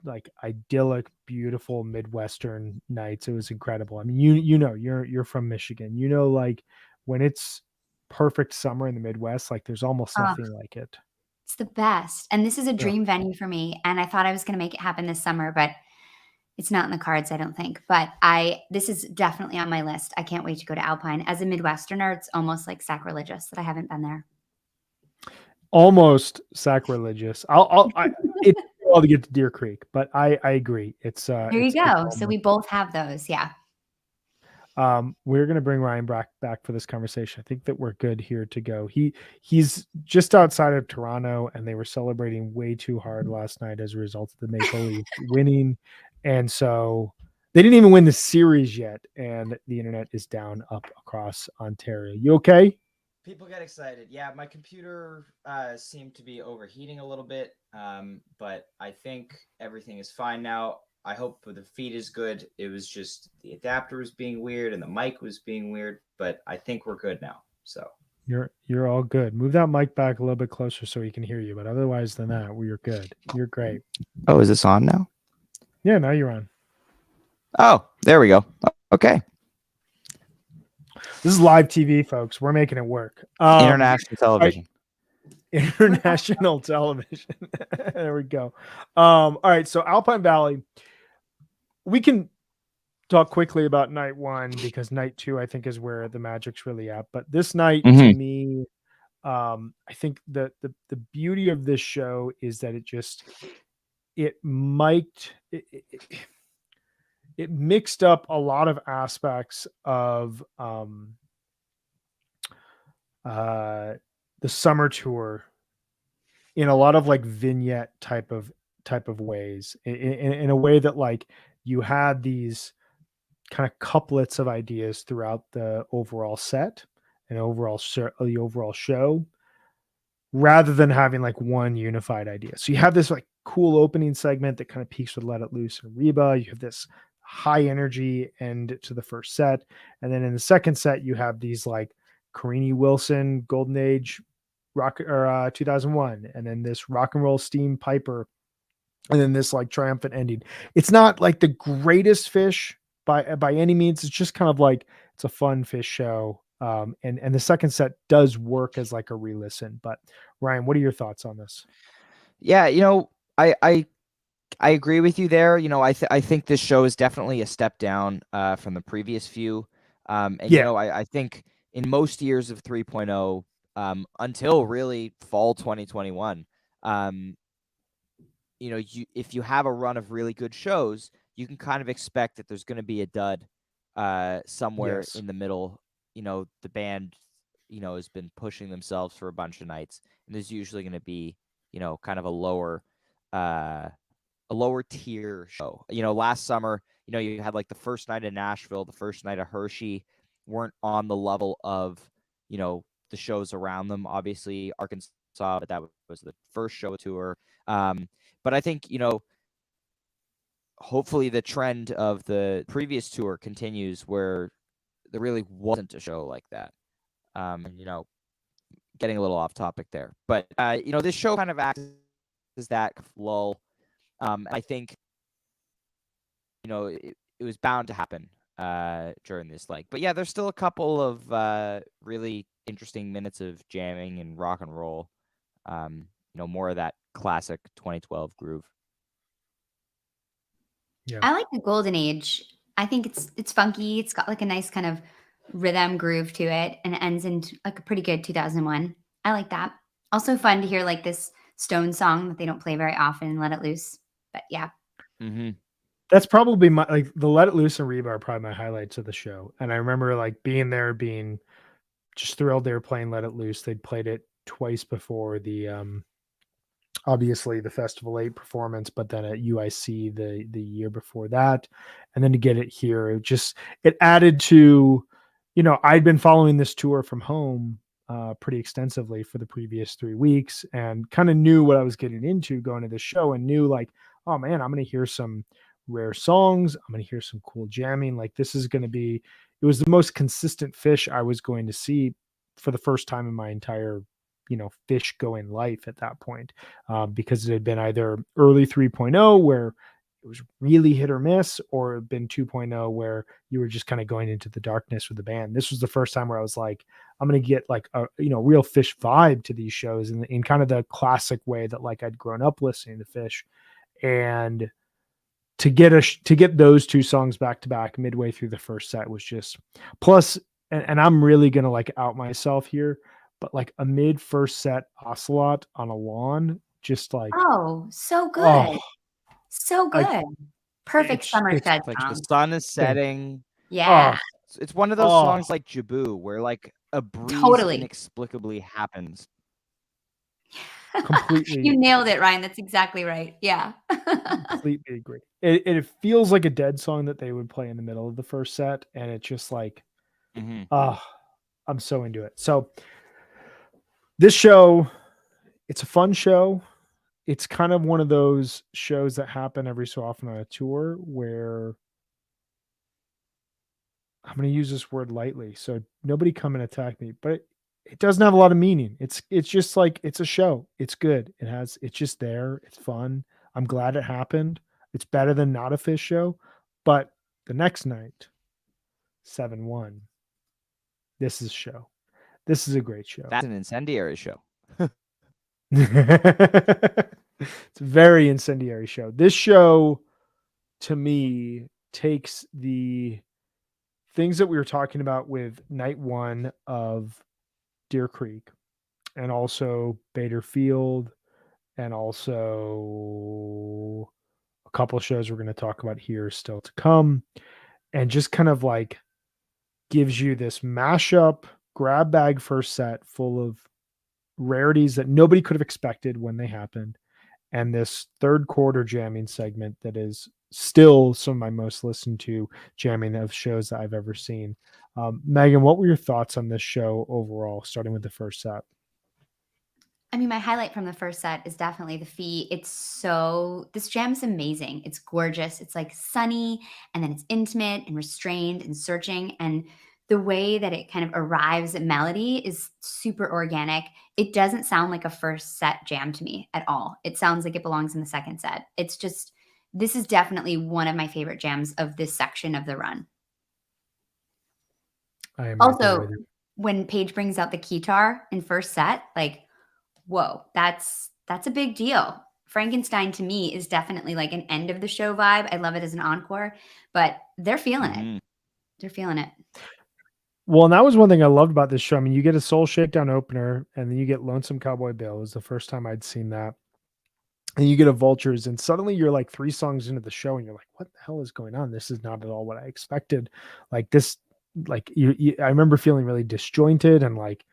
like idyllic, beautiful Midwestern nights. It was incredible. I mean, you know, you're from Michigan. You know, like when it's perfect summer in the Midwest, like there's almost nothing like it. It's the best. And this is a dream venue for me. And I thought I was going to make it happen this summer, but it's not in the cards, I don't think. But this is definitely on my list. I can't wait to go to Alpine. As a Midwesterner, it's almost like sacrilegious that I haven't been there. Almost sacrilegious. I'll to get to Deer Creek, but I agree. It's there you go. So we both have those. Yeah. We're going to bring Ryan back for this conversation. I think that we're good here to go. He's just outside of Toronto, and they were celebrating way too hard last night as a result of the Maple Leafs winning. And so they didn't even win the series yet, and the internet is down up across Ontario. You okay? People get excited. Yeah, my computer seemed to be overheating a little bit, but I think everything is fine now. I hope the feed is good. It was just the adapter was being weird and the mic was being weird, but I think we're good now. So You're all good. Move that mic back a little bit closer so he can hear you. But otherwise than that, you're good. You're great. oh, is this on now? Yeah, now you're on. Oh, there we go. Okay. This is live TV, folks. We're making it work. International television. International television. There we go. All right. So Alpine Valley, we can talk quickly about night one because night two, I think, is where the magic's really at. But this night, to me, I think the beauty of this show is that it mixed up a lot of aspects of the summer tour in a lot of like vignette type of ways, in a way that like you had these kind of couplets of ideas throughout the overall set and the overall show, rather than having like one unified idea. So you have this like cool opening segment that kind of peaks with Let It Loose and Reba. You have this high energy end to the first set. And then in the second set, you have these like Carini Wilson, Golden Age rock, or 2001. And then this rock and roll steam Piper. And then this like triumphant ending. It's not like the greatest Fish by any means. It's just kind of like, it's a fun Fish show. And the second set does work as like a re-listen. But Ryan, what are your thoughts on this? Yeah, I agree with you there. I think this show is definitely a step down from the previous few. I think in most years of 3.0, until really fall 2021, if you have a run of really good shows, you can kind of expect that there's going to be a dud somewhere in the middle. The band, has been pushing themselves for a bunch of nights, and there's usually going to be, kind of a lower tier show. Last summer, you had like the first night of Nashville, the first night of Hershey weren't on the level of, the shows around them. Obviously, Arkansas, but that was the first show tour. But I think, hopefully the trend of the previous tour continues where there really wasn't a show like that. Getting a little off topic there, but this show kind of acts as that lull. I think it was bound to happen during this but yeah, there's still a couple of really interesting minutes of jamming and rock and roll. More of that classic 2012 groove. Yeah. I like the Golden Age. I think it's funky. It's got like a nice kind of rhythm groove to it, and it ends in like a pretty good 2001. I like that. Also fun to hear like this Stone song that they don't play very often, Let It Loose. But yeah. Mm-hmm. That's probably my, like, the Let It Loose and Reba are probably my highlights of the show. And I remember like being there, being just thrilled they were playing Let It Loose. They'd played it twice before, the obviously the Festival 8 performance, but then at UIC the year before that. And then to get it here, it added to, I'd been following this tour from home pretty extensively for the previous 3 weeks, and kind of knew what I was getting into going to the show, and knew like, oh man, I'm going to hear some rare songs. I'm going to hear some cool jamming. Like, this is going to be, it was the most consistent Fish I was going to see for the first time in my entire, Fish going life at that point, because it had been either early 3.0 where it was really hit or miss, or it had been 2.0 where you were just kind of going into the darkness with the band. This was the first time where I was like, I'm going to get like a, real Fish vibe to these shows in kind of the classic way that like I'd grown up listening to Fish. And to get those two songs back to back midway through the first set was just, plus, and I'm really going to like out myself here, but like a mid first set Ocelot on a lawn, just like, oh, so good. So good. Perfect summer set like song. the sun is setting. Yeah. It's one of those songs like Jaboo where like a breeze inexplicably happens. Completely. You nailed it, Ryan. That's exactly right. Yeah. Completely agree. It feels like a Dead song that they would play in the middle of the first set, and it's just like, I'm so into it. So This show, it's a fun show. It's kind of one of those shows that happen every so often on a tour where I'm going to use this word lightly, so nobody come and attack me, but it doesn't have a lot of meaning. It's just like it's a show. It's good. It's just there. It's fun. I'm glad it happened. It's better than not a Fish show, but the next night, 7-1. This is a show. This is a great show. That's an incendiary show. It's a very incendiary show. This show, to me, takes the things that we were talking about with night one of Deer Creek and also Bader Field and also a couple of shows we're going to talk about here still to come, and just kind of like gives you this mashup grab bag first set full of rarities that nobody could have expected when they happened, and this third quarter jamming segment that is still some of my most listened to jamming of shows that I've ever seen. Megan, what were your thoughts on this show overall, starting with the first set? I mean, my highlight from the first set is definitely the fee. This jam is amazing. It's gorgeous. It's like sunny, and then it's intimate and restrained and searching. And the way that it kind of arrives at melody is super organic. It doesn't sound like a first set jam to me at all. It sounds like it belongs in the second set. This is definitely one of my favorite jams of this section of the run. I am right there Also, with you. when Paige brings out the guitar in first set, like, whoa, that's a big deal. Frankenstein to me is definitely like an end of the show vibe. I love it as an encore, but they're feeling it. They're feeling it. Well, and that was one thing I loved about this show. I mean, you get a Soul Shakedown opener, and then you get Lonesome Cowboy Bill. It was the first time I'd seen that. And you get a Vultures, and suddenly you're like 3 songs into the show, and you're like, what the hell is going on? This is not at all what I expected. Like this, like I remember feeling really disjointed, and like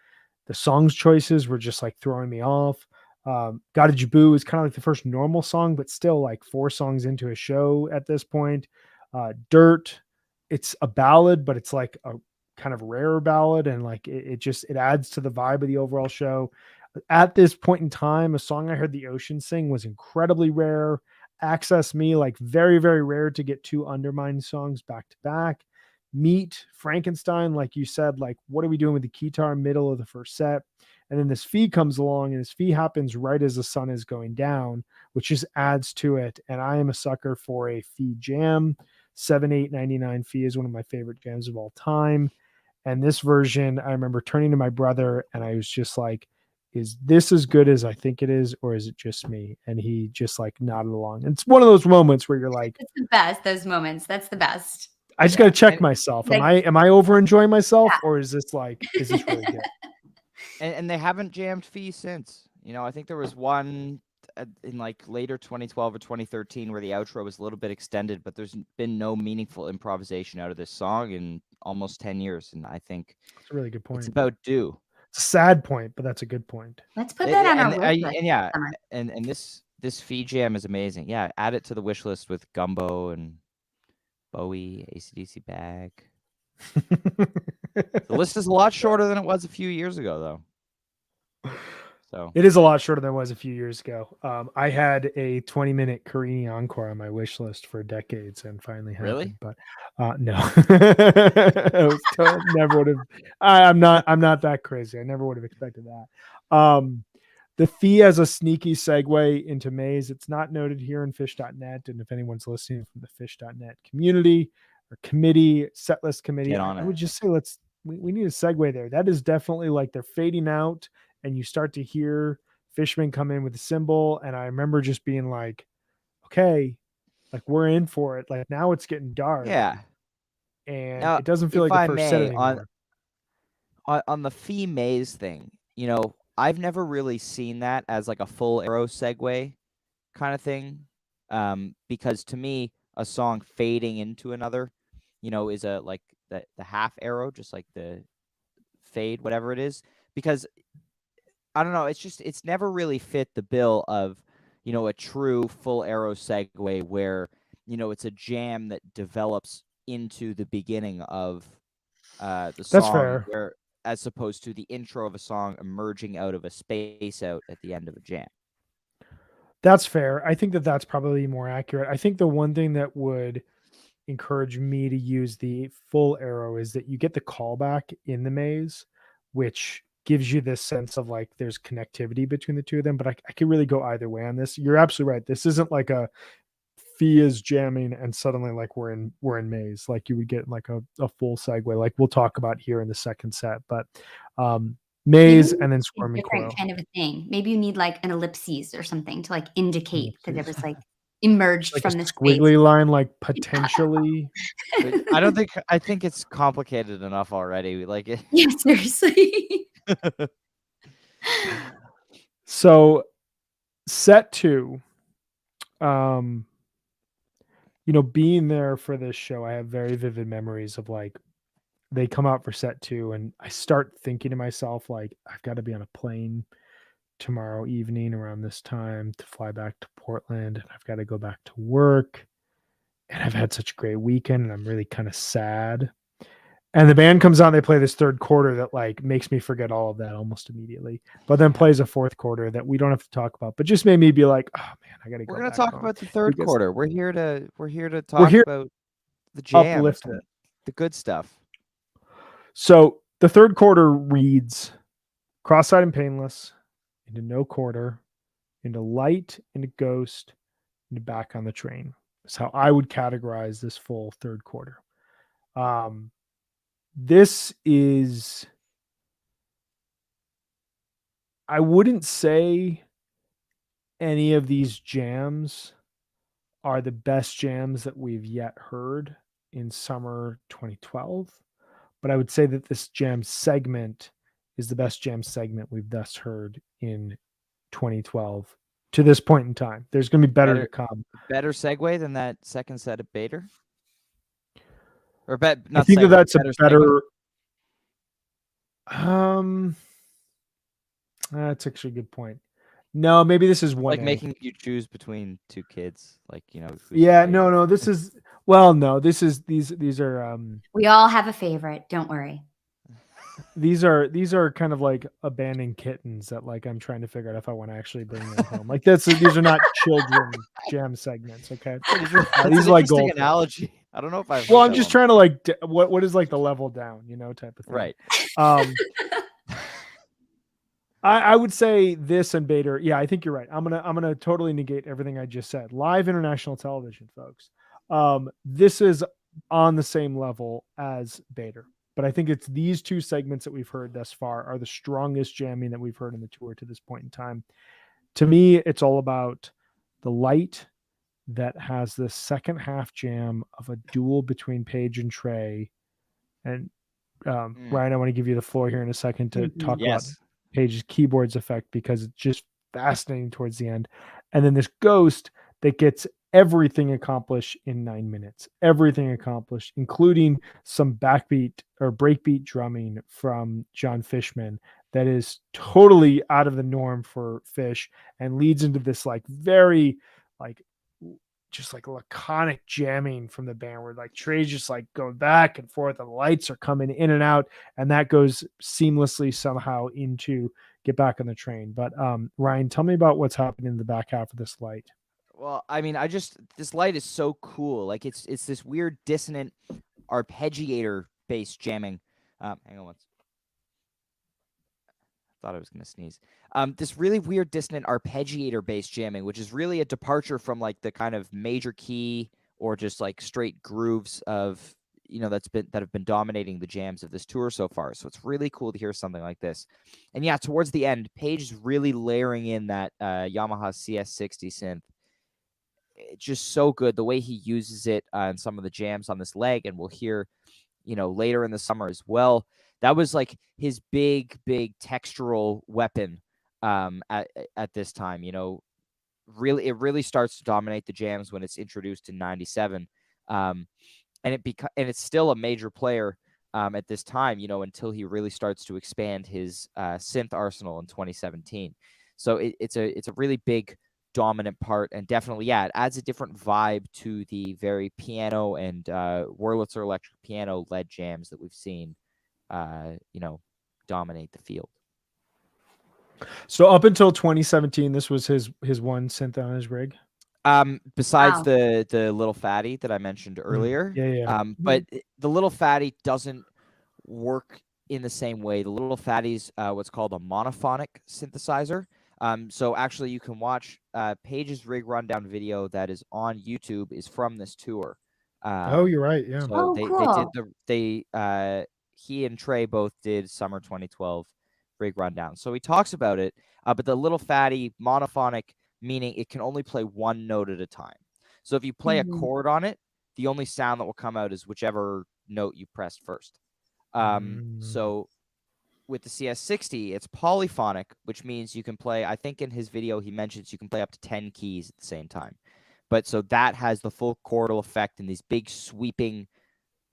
the songs choices were just like throwing me off. Gotta Jaboo is kind of like the first normal song, but still like 4 songs into a show at this point. Dirt, it's a ballad, but it's like a kind of rare ballad, and like it adds to the vibe of the overall show. At this point in time, a song I heard the Ocean sing was incredibly rare. Access Me, like very, very rare to get 2 Undermine songs back to back. Meet Frankenstein, like you said, like what are we doing with the guitar middle of the first set? And then this fee comes along, and this fee happens right as the sun is going down, which just adds to it. And I am a sucker for a fee jam. 7/8/99 fee is one of my favorite jams of all time. And this version, I remember turning to my brother, and I was just like, is this as good as I think it is, or is it just me? And he just like nodded along. And it's one of those moments where you're like, It's the best, those moments. That's the best. I just got to check myself. Am I over enjoying myself, or is this really good? And they haven't jammed fee since. You know, I think there was one in like later 2012 or 2013 where the outro was a little bit extended, but there's been no meaningful improvisation out of this song in almost 10 years. And I think it's a really good point. It's about due. It's a sad point, but that's a good point. Let's put that on our wish list. And yeah, and this fee jam is amazing. Yeah, add it to the wish list with Gumbo and Bowie, AC/DC Bag. The list is a lot shorter than it was a few years ago, though. So it is a lot shorter than it was a few years ago. I had a 20-minute Carini encore on my wish list for decades, and finally happened. Really? But no, never would have. I'm not that crazy. I never would have expected that. The fee has a sneaky segue into Maze. It's not noted here in Fish.net, and if anyone's listening from the Fish.net community or committee, setlist committee, I would just say we need a segue there. That is definitely like they're fading out, and you start to hear Fishman come in with the cymbal, and I remember just being like, okay, like we're in for it. Like now it's getting dark. Yeah. And now, it doesn't feel like the first set anymore. On the fee Maze thing, you know, I've never really seen that as like a full arrow segue kind of thing. Because to me, a song fading into another, you know, is a like the half arrow, just like the fade, whatever it is. Because I don't know, it's never really fit the bill of, you know, a true full arrow segue where, you know, it's a jam that develops into the beginning of the song. That's fair. Where as opposed to the intro of a song emerging out of a space out at the end of a jam. That's fair. I think that that's probably more accurate. I think the one thing that would encourage me to use the full arrow is that you get the callback in the maze, which gives you this sense of like there's connectivity between the two of them. But I could really go either way on this. You're absolutely right. This isn't like a Fia's jamming and suddenly like we're in maze, like you would get like a full segue, like we'll talk about here in the second set. But maze and then squirming different coil. kind of a thing. Maybe you need like an ellipses or something to like indicate that it was like emerged Like from a the space. squiggly line, like potentially. I think it's complicated enough already. Like it. Yeah, seriously. So set 2, being there for this show, I have very vivid memories of like they come out for set 2 and I start thinking to myself, like, I've got to be on a plane tomorrow evening around this time to fly back to Portland, and I've got to go back to work. And I've had such a great weekend and I'm really kind of sad. And the band comes on, they play this third quarter that like makes me forget all of that almost immediately, but then plays a fourth quarter that we don't have to talk about, but just made me be like, oh man, I gotta go. We're gonna talk about the third quarter. We're here to talk about the jams, uplift it, the good stuff. So the third quarter reads cross-eyed and painless, into no quarter, into light, into ghost, into back on the train. That's how I would categorize this full third quarter. This is, I wouldn't say any of these jams are the best jams that we've yet heard in summer 2012, but I would say that this jam segment is the best jam segment we've thus heard in 2012 to this point in time. There's going to be better to come. Better segue than that second set of Bader? Or I think that's a better. That's actually a good point. No, maybe this is one. Like making you choose between two kids, like Yeah, no. This is these are. We all have a favorite. Don't worry. These are kind of like abandoned kittens that like I'm trying to figure out if I want to actually bring them home. Like these are not children jam segments. Okay, these are like gold analogy. I don't know if I. Well, I'm just trying to like what is like the level down, type of thing. Right. I would say this and Bader. Yeah, I think you're right. I'm gonna totally negate everything I just said. Live international television, folks. This is on the same level as Bader, but I think it's these two segments that we've heard thus far are the strongest jamming that we've heard in the tour to this point in time. To me, it's all about the light that has the second half jam of a duel between Paige and Trey. And Ryan, I want to give you the floor here in a second to talk about Paige's keyboards effect, because it's just fascinating towards the end. And then this ghost that gets everything accomplished in 9 minutes, everything accomplished, including some backbeat or breakbeat drumming from John Fishman that is totally out of the norm for Fish and leads into this like very like just like laconic jamming from the band where like Trey's just like going back and forth and the lights are coming in and out, and that goes seamlessly somehow into Get Back on the Train. But Ryan, tell me about what's happening in the back half of this light. Well, I mean, this light is so cool. Like it's this weird dissonant arpeggiator based jamming. Hang on once. Thought I was going to sneeze. This really weird dissonant arpeggiator based jamming, which is really a departure from like the kind of major key or just like straight grooves of, that have been dominating the jams of this tour so far. So it's really cool to hear something like this. And yeah, towards the end, Paige is really layering in that Yamaha CS60 synth. It's just so good the way he uses it in some of the jams on this leg, and we'll hear, later in the summer as well. That was like his big textural weapon at this time. It really starts to dominate the jams when it's introduced in '97, and it's still a major player at this time. Until he really starts to expand his synth arsenal in 2017. So it's a really big dominant part, and definitely it adds a different vibe to the very piano and Wurlitzer electric piano led jams that we've seen dominate the field. So up until 2017, this was his one synth on his rig. Besides Wow. the little fatty that I mentioned earlier, Yeah. but the little fatty doesn't work in the same way. The little fatty's what's called a monophonic synthesizer. So actually, you can watch Paige's rig rundown video that is on YouTube is from this tour. Oh, you're right. Yeah. So Oh, they cool. did he and Trey both did summer 2012 rig rundown. So he talks about it, but the little fatty monophonic, meaning it can only play one note at a time. So if you play a Mhm. chord on it, the only sound that will come out is whichever note you pressed first. So with the CS60, it's polyphonic, which means you can play, I think in his video he mentions you can play up to 10 keys at the same time. But so that has the full chordal effect and these big sweeping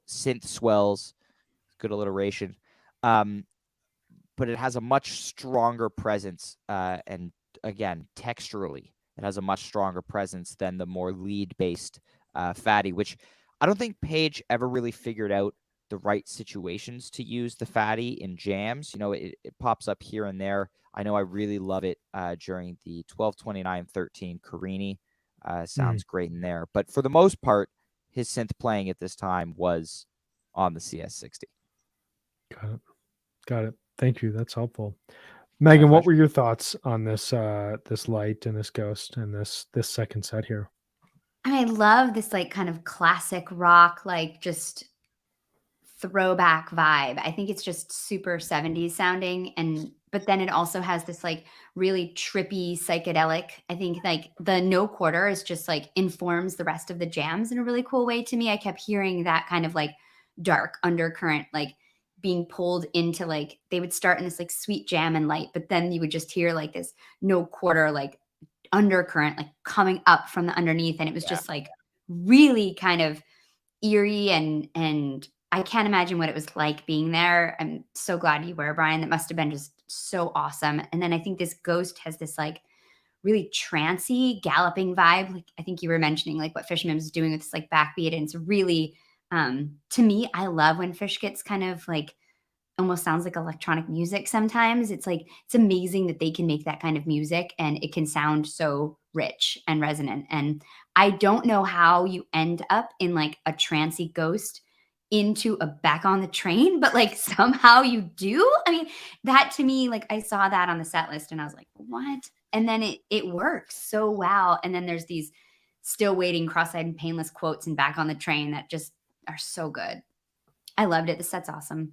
synth swells. Good alliteration. But it has a much stronger presence, and again, texturally, it has a much stronger presence than the more lead-based fatty, which I don't think Paige ever really figured out the right situations to use the fatty in jams. You know, it pops up here and there. I know I really love it during the 12/29/13 Carini. Sounds great in there. But for the most part, his synth playing at this time was on the CS60. Got it. Thank you. That's helpful. Megan, what pleasure. were your thoughts on this this light and this ghost and this second set here? I love this like kind of classic rock, like just throwback vibe. I think it's just super 70s sounding, and but then it also has this like really trippy psychedelic. I think like the no quarter is just like informs the rest of the jams in a really cool way to me. I kept hearing that kind of like dark undercurrent, like being pulled into like they would start in this like sweet jam and light, but then you would just hear like this no quarter like undercurrent like coming up from the underneath, and it was Yeah. just like really kind of eerie, and I can't imagine what it was like being there. I'm so glad you were, Brian. That must have been just so awesome. And then I think this ghost has this like really trancy galloping vibe. Like I think you were mentioning like what Fishman was doing with this like backbeat. And it's really to me, I love when Fish gets kind of like almost sounds like electronic music sometimes. It's like it's amazing that they can make that kind of music and it can sound so rich and resonant. And I don't know how you end up in like a trancy ghost into a back on the train, but like somehow you do. I mean, that to me, like I saw that on the set list and I was like, what? And then it works so well. And then there's these still waiting cross-eyed and painless quotes and back on the train that just are so good. I loved it. The set's awesome.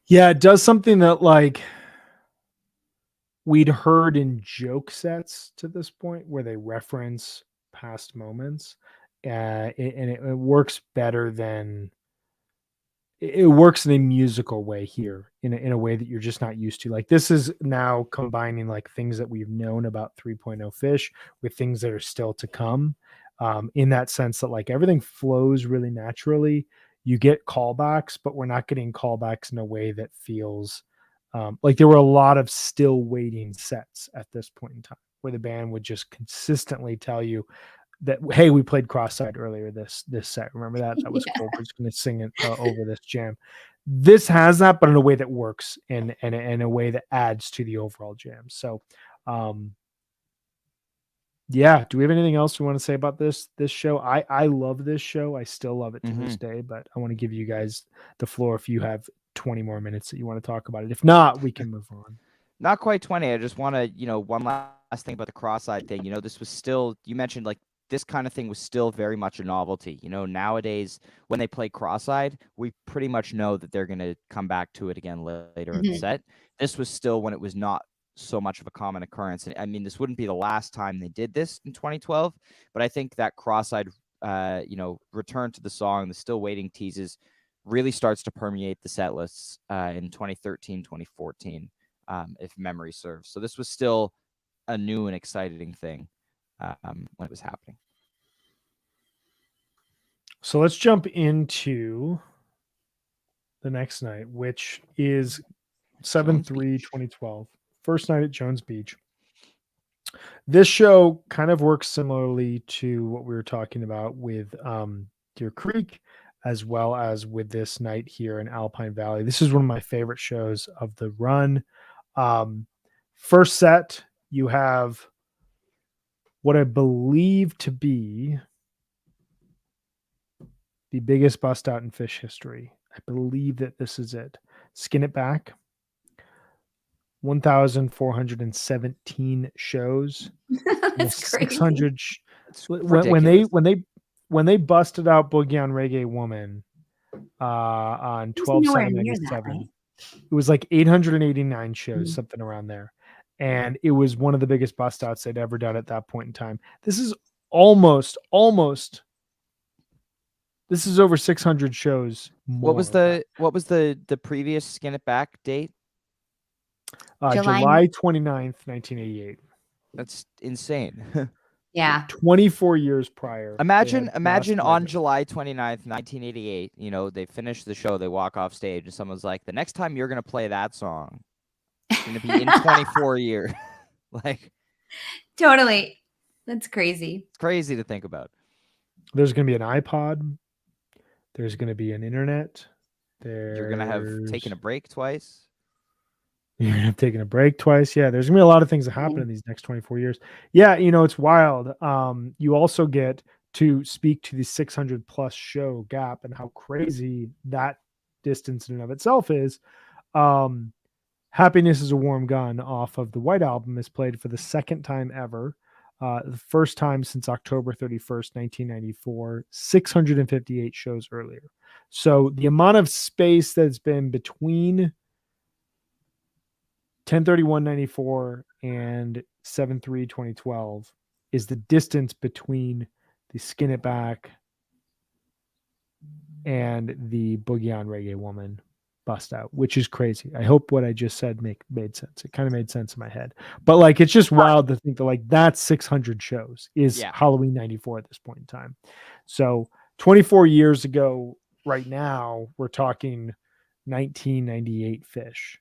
Yeah, it does something that like we'd heard in joke sets to this point where they reference past moments, and it works better than it works in a musical way here in a way that you're just not used to. Like this is now combining like things that we've known about 3.0 Fish with things that are still to come, in that sense that like everything flows really naturally. You get callbacks, but we're not getting callbacks in a way that feels like there were a lot of still waiting sets at this point in time where the band would just consistently tell you that, hey, we played Cross-Eyed earlier this set. Remember that? That was Yeah. cool. We're just going to sing it over this jam. This has that, but in a way that works and in a way that adds to the overall jam. So, yeah. Do we have anything else we want to say about this show? I love this show. I still love it to this day, but I want to give you guys the floor if you have 20 more minutes that you want to talk about it. If not, we can move on. Not quite 20. I just want to, one last thing about the cross-eyed thing. This was still, you mentioned like this kind of thing was still very much a novelty. Nowadays when they play cross-eyed, we pretty much know that they're going to come back to it again later in the set. This was still when it was not so much of a common occurrence. And I mean, this wouldn't be the last time they did this in 2012, but I think that cross-eyed, return to the song, the Still Waiting teases really starts to permeate the set lists in 2013, 2014. If memory serves. So this was still a new and exciting thing when it was happening. So let's jump into the next night, which is 7/3/2012. First night at Jones Beach. This show kind of works similarly to what we were talking about with Deer Creek. as well as with this night here in Alpine Valley. This is one of my favorite shows of the run. First set, you have what I believe to be the biggest bust out in Phish history. I believe that this is it. Skin It Back. 1,417 shows. That's crazy. 600 It's when they busted out Boogie on Reggae Woman on It's nowhere near that, 12/7/97. right? It was like 889 shows, Mhm. something around there. And it was one of the biggest bust outs they'd ever done at that point in time. This is almost this is over 600 shows more. What was the previous Skin It Back date? July 29th, 1988. That's insane. Yeah. 24 years prior. Imagine they had last on Reggae. July 29th, 1988, they finish the show, they walk off stage, and someone's like, the next time you're going to play that song, it's going to be in 24 years. Like, Totally. That's crazy. it's crazy to think about. There's going to be an iPod. There's going to be an internet. You're going to have taken a break twice. You're going to have taken a break twice. Yeah, there's going to be a lot of things that happen in these next 24 years. Yeah, it's wild. You also get to speak to the 600 plus show gap and how crazy that distance in and of itself is. Happiness is a Warm Gun off of the White Album is played for the second time ever. The first time since October 31st, 1994, 658 shows earlier. So the amount of space that's been between 10/31/94 and 7/3/2012 is the distance between the Skin It Back and the Boogie on Reggae Woman bust out, which is crazy. I hope what I just said made sense. It kind of made sense in my head. But like, it's just wild to think that that's 600 shows is Halloween 94 at this point in time. So 24 years ago, right now, we're talking 1998 Phish.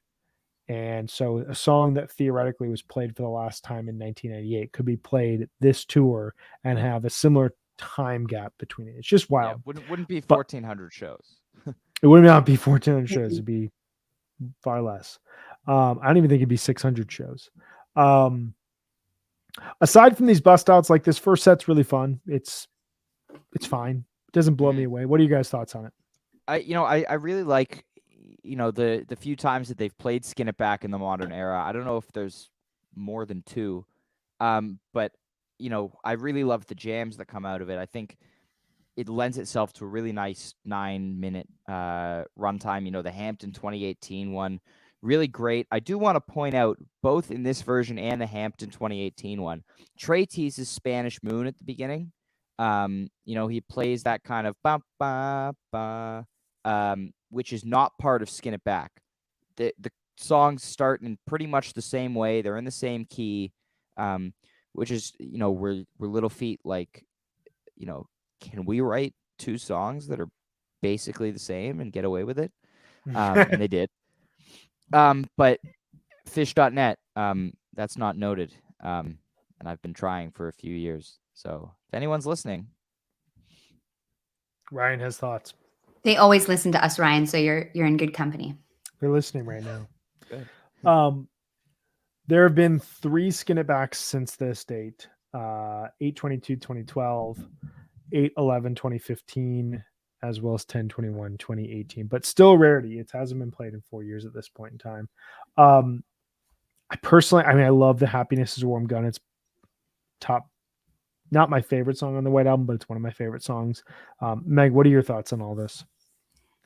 And so a song that theoretically was played for the last time in 1998 could be played this tour and have a similar time gap between it. It's just wild. Yeah, wouldn't be 1,400 shows. It would not be 1,400 shows. It'd be far less. I don't even think it'd be 600 shows. Aside from these bust outs, like this first set's really fun. It's fine. It doesn't blow me away. What are you guys' thoughts on it? I really like the few times that they've played Skin It Back in the modern era. I don't know if there's more than two, but I really love the jams that come out of it. I think it lends itself to a really nice 9-minute runtime. The Hampton 2018 one, really great. I do want to point out, both in this version and the Hampton 2018 one, Trey teases Spanish Moon at the beginning. He plays that kind of ba ba ba, which is not part of Skin It Back. The songs start in pretty much the same way. They're in the same key, which is we're Little Feat, like, can we write two songs that are basically the same and get away with it? And they did. But Phish.net, that's not noted. And I've been trying for a few years. So if anyone's listening, Ryan has thoughts. They always listen to us, Ryan. So you're in good company. They're listening right now. Good. There have been 3 Skin It Backs since this date. 8/22/2012, 8/11/2015, as well as 10/21/2018. But still a rarity. It hasn't been played in 4 years at this point in time. I love the Happiness is a Warm Gun. It's top, not my favorite song on the White Album, but it's one of my favorite songs. Meg, what are your thoughts on all this?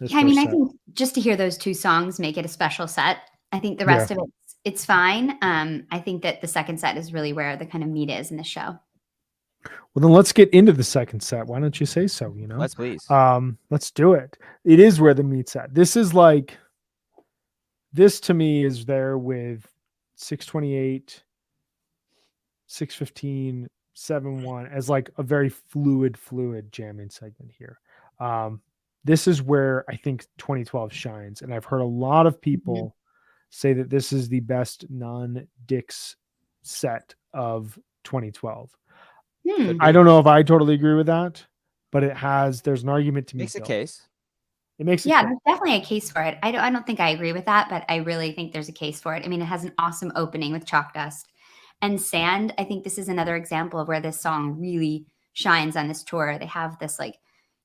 I think just to hear those 2 songs make it a special set. I think the rest of it's fine. I think that the second set is really where the kind of meat is in the show. Well, then let's get into the second set. Why don't you say so? Let's please. Let's do it. It is where the meat's at. This to me is there with 628, 615, 7/1 as like a very fluid jamming segment here. This is where I think 2012 shines. And I've heard a lot of people say that this is the best non-Dix set of 2012. I don't know if I totally agree with that. but there's an argument to be Makes a built. case. It makes a Yeah, case. there's definitely a case for it. I don't think I agree with that, but I really think there's a case for it. I mean, it has an awesome opening with Chalk Dust and Sand. I think this is another example of where this song really shines on this tour. They have this like,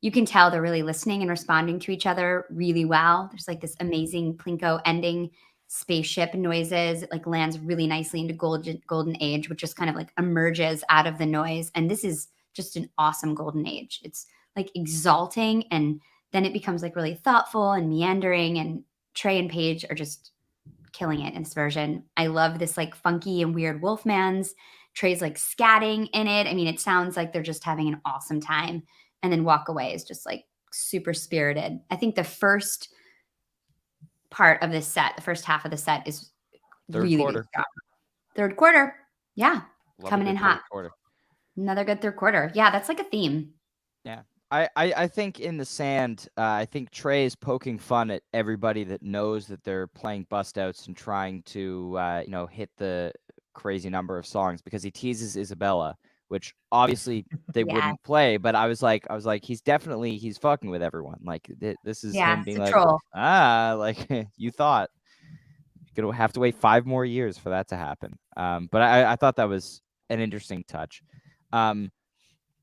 you can tell they're really listening and responding to each other really well. There's like this amazing Plinko ending spaceship noises. It like lands really nicely into golden age, which just kind of like emerges out of the noise. And this is just an awesome golden age. It's like exalting, and then it becomes like really thoughtful and meandering, and Trey and Paige are just killing it in this version. I love this like funky and weird Wolfman's. Trey's like scatting in it. I mean, it sounds like they're just having an awesome time. And then Walk Away is just like super spirited. I think the first part of this set, the first half of the set, is really strong. Third quarter. Yeah. Love coming in hot. Quarter. Another good third quarter. Yeah, that's like a theme. Yeah. I think in the Sand, I think Trey is poking fun at everybody that knows that they're playing bust outs and trying to hit the crazy number of songs, because he teases Isabella, which obviously they wouldn't play. But I was like, he's fucking with everyone. Like this is him being like, troll. Like you thought you're gonna have to wait 5 more years for that to happen. But I thought that was an interesting touch.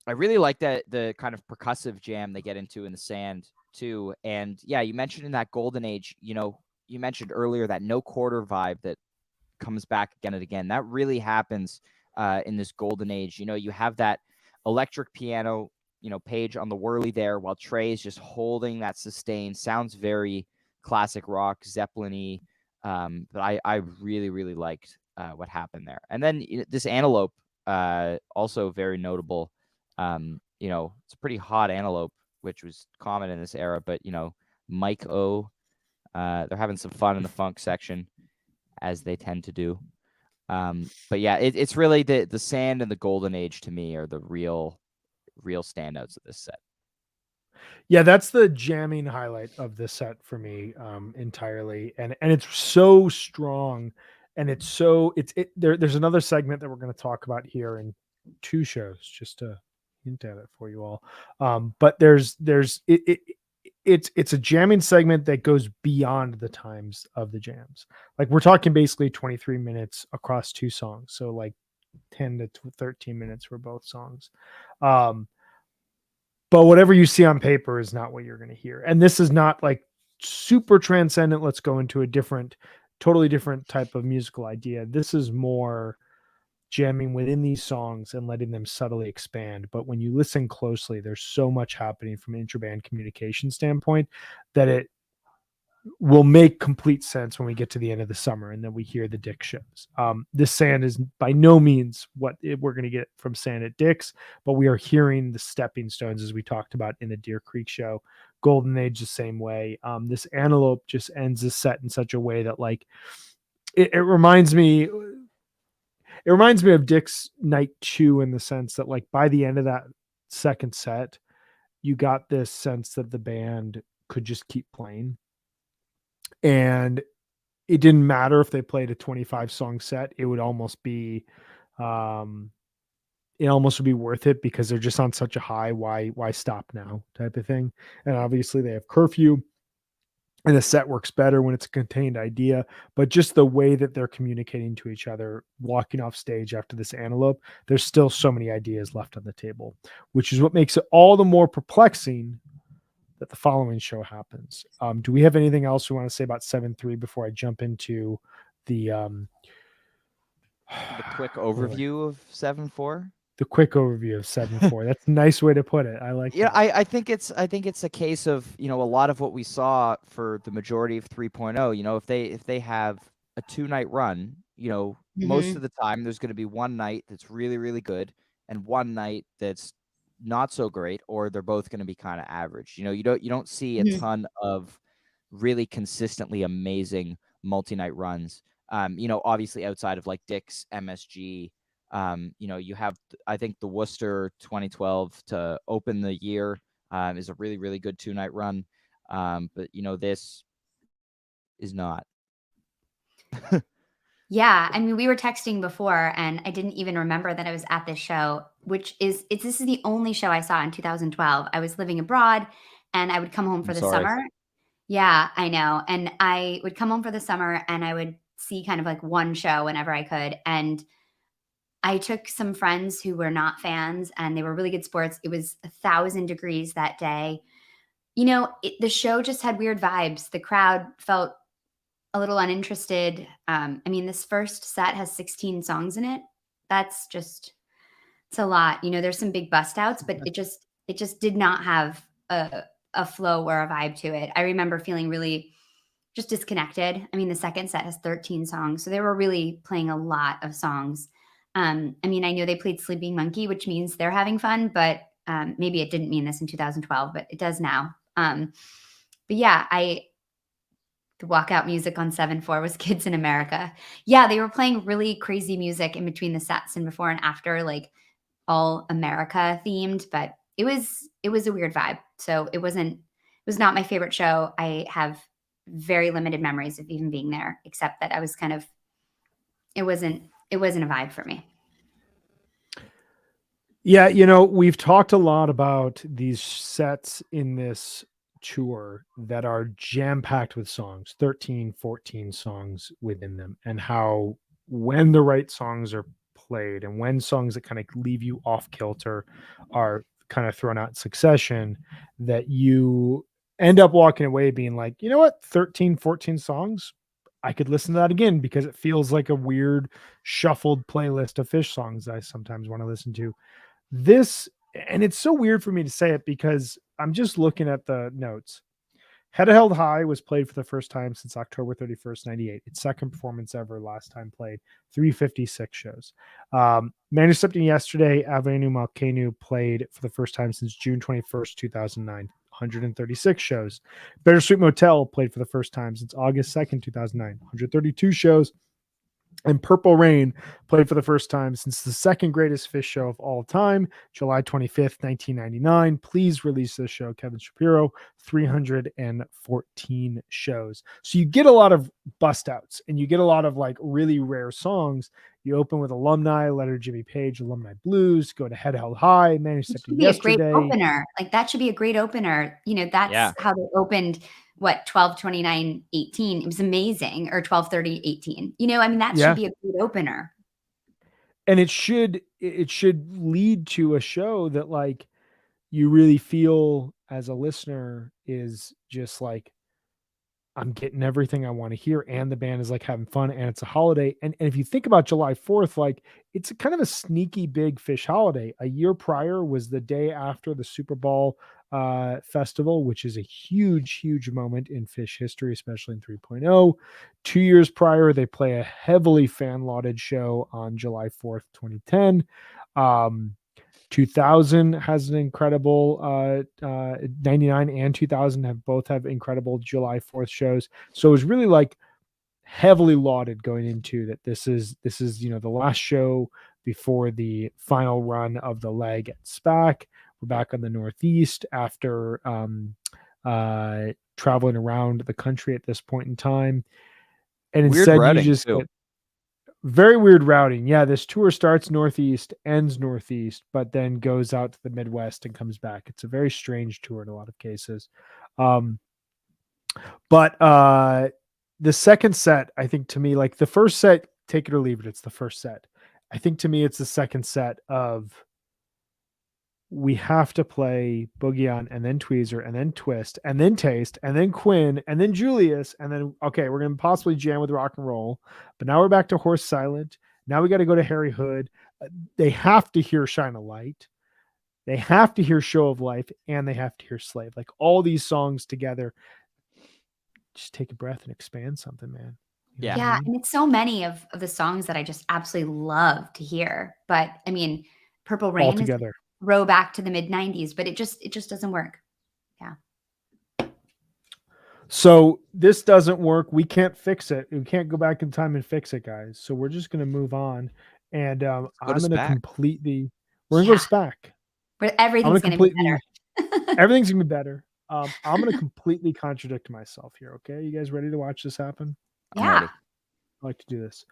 I really like that the kind of percussive jam they get into in the Sand too. And yeah, you mentioned in that golden age, you mentioned earlier that no quarter vibe that comes back again and again. That really happens in this golden age. You have that electric piano, Paige on the whirly there, while Trey is just holding that sustain. Sounds very classic rock, Zeppelin-y. But I really, really liked what happened there. And then this Antelope, also very notable. It's a pretty hot Antelope, which was common in this era, but Mike O, they're having some fun in the funk section, as they tend to do. But yeah, it's really the Sand and the golden age to me are the real standouts of this set. Yeah, that's the jamming highlight of this set for me, entirely. And it's so strong, and there's another segment that we're going to talk about here in 2 shows, just to hint at it for you all. But it's a jamming segment that goes beyond the times of the jams. Like we're talking basically 23 minutes across 2 songs. So like 10 to 13 minutes for both songs. But whatever you see on paper is not what you're going to hear. And this is not like super transcendent. Let's go into a totally different type of musical idea. This is more jamming within these songs and letting them subtly expand. But when you listen closely, there's so much happening from an interband communication standpoint that it will make complete sense when we get to the end of the summer and then we hear the Dick shows. This Sand is by no means what we're going to get from Sand at Dick's, but we are hearing the stepping stones, as we talked about in the Deer Creek show. Golden Age the same way. This Antelope just ends the set in such a way that like it reminds me of Dick's Night 2, in the sense that like by the end of that second set, you got this sense that the band could just keep playing. And it didn't matter if they played a 25 song set. It would almost be worth it, because they're just on such a high. Why stop now type of thing. And obviously they have Curfew, and the set works better when it's a contained idea, but just the way that they're communicating to each other, walking off stage after this Antelope, there's still so many ideas left on the table, which is what makes it all the more perplexing that the following show happens. Do we have anything else we want to say about 7-3 before I jump into the quick overview of 7-4? The quick overview of 7-4. That's a nice way to put it. I like that. I think it's a case of, a lot of what we saw for the majority of 3.0, if they have a 2-night run, most of the time there's going to be one night that's really, really good and one night that's not so great, or they're both going to be kind of average. You don't see a ton of really consistently amazing multi-night runs. Obviously outside of like Dick's, MSG, you have, I think, the Worcester 2012 to open the year is a really, really good 2-night run. But this is not. Yeah, I mean, we were texting before, and I didn't even remember that I was at this show, this is the only show I saw in 2012. I was living abroad, and I would come home I'm for the sorry. summer. Yeah, I know, and I would come home for the summer, and I would see kind of like one show whenever I could, and I took some friends who were not fans, and they were really good sports. It was 1,000 degrees that day. The show just had weird vibes. The crowd felt a little uninterested. I mean, this first set has 16 songs in it. That's just it's a lot. There's some big bust outs, but it just did not have a flow or a vibe to it. I remember feeling really just disconnected. I mean, the second set has 13 songs, so they were really playing a lot of songs. I mean, I know they played Sleeping Monkey, which means they're having fun, but maybe it didn't mean this in 2012, but it does now. But yeah, the walkout music on 7/4 was Kids in America. Yeah, they were playing really crazy music in between the sets and before and after, like all America themed, but it was a weird vibe. So it was not my favorite show. I have very limited memories of even being there, except that I was kind of it wasn't a vibe for me. Yeah, we've talked a lot about these sets in this tour that are jam-packed with songs, 13, 14 songs within them, and how when the right songs are played and when songs that kind of leave you off kilter are kind of thrown out in succession, that you end up walking away being like, you know what, 13, 14 songs, I could listen to that again because it feels like a weird shuffled playlist of Fish songs I sometimes want to listen to. This, and it's so weird for me to say it because I'm just looking at the notes. Head Held High was played for the first time since October 31st, 98. Its second performance ever, last time played, 356 shows. Manuscripting Yesterday, Avenue Malkenu played for the first time since June 21st, 2009. 136 shows. Bittersweet Motel played for the first time since August 2nd, 2009. 132 shows. And Purple Rain played for the first time since the second greatest Fish show of all time, July 25th, 1999. Please release this show, Kevin Shapiro, 314 shows. So you get a lot of bust outs and you get a lot of like really rare songs. You open with Alumni, Letter to Jimmy Page, Alumni Blues, go to Head Held High, Manuscripting Yesterday. A great opener. Like that should be a great opener. That's how they opened 12/29/18. It was amazing. Or 12/30/18. I mean, that should be a good opener. And it should lead to a show that like you really feel as a listener is just like, I'm getting everything I want to hear, and the band is like having fun, and it's a holiday. And if you think about July 4th, like it's a kind of a sneaky big Fish holiday. A year prior was the day after the Super Bowl festival, which is a huge, huge moment in Fish history, especially in 3.0. 2 years prior, they play a heavily fan lauded show on July 4th, 2010. 2000 has an incredible 99 and 2000 have incredible July 4th shows. So it was really like heavily lauded going into that. This is the last show before the final run of the leg at SPAC. We're back on the Northeast after traveling around the country at this point in time. And Weird instead routing, you just too. get very weird routing. Yeah, this tour starts Northeast, ends Northeast, but then goes out to the Midwest and comes back. It's a very strange tour in a lot of cases. But the second set, I think to me, like the first set, take it or leave it, it's the first set. I think to me, it's the second set of we have to play Boogie On and then Tweezer and then Twist and then Taste and then Quinn and then Julius and then, okay, we're going to possibly jam with rock and roll, but now we're back to Horse Silent. Now we got to go to Harry Hood. They have to hear Shine a Light. They have to hear Show of Life, and they have to hear Slave. Like all these songs together, just take a breath and expand something, man. You know what I Yeah, mean? and it's so many of the songs that I just absolutely love to hear. But I mean, Purple All Rain is together. row back to the mid 90s, but it just doesn't work. Yeah. So this doesn't work. We can't fix it. We can't go back in time and fix it, guys. So we're just going to move on. And I'm going to completely, we're going to go to SPAC. But everything's going to be better. Everything's going to be better. I'm going to completely contradict myself here. Okay. You guys ready to watch this happen? Yeah. I like to do this.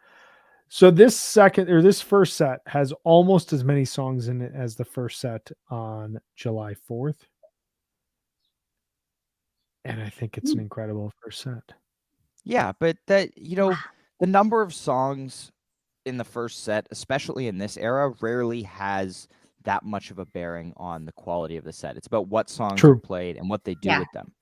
So this first set has almost as many songs in it as the first set on July 4th. And I think it's an incredible first set. Yeah, but that, the number of songs in the first set, especially in this era, rarely has that much of a bearing on the quality of the set. It's about what songs are True. played and what they do Yeah. with them.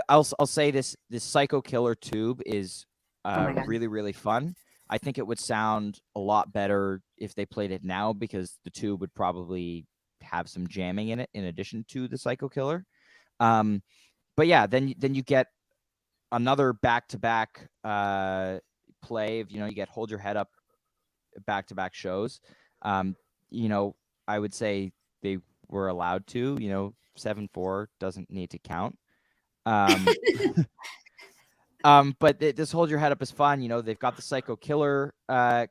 I'll say this Psycho Killer tube is my God. really, really fun. I think it would sound a lot better if they played it now, because the tube would probably have some jamming in it in addition to the Psycho Killer. But yeah, then you get another back-to-back play of, you get Hold Your Head Up back-to-back shows. I would say they were allowed to, 7/4 doesn't need to count. But this Hold Your Head Up is fun. They've got the Psycho Killer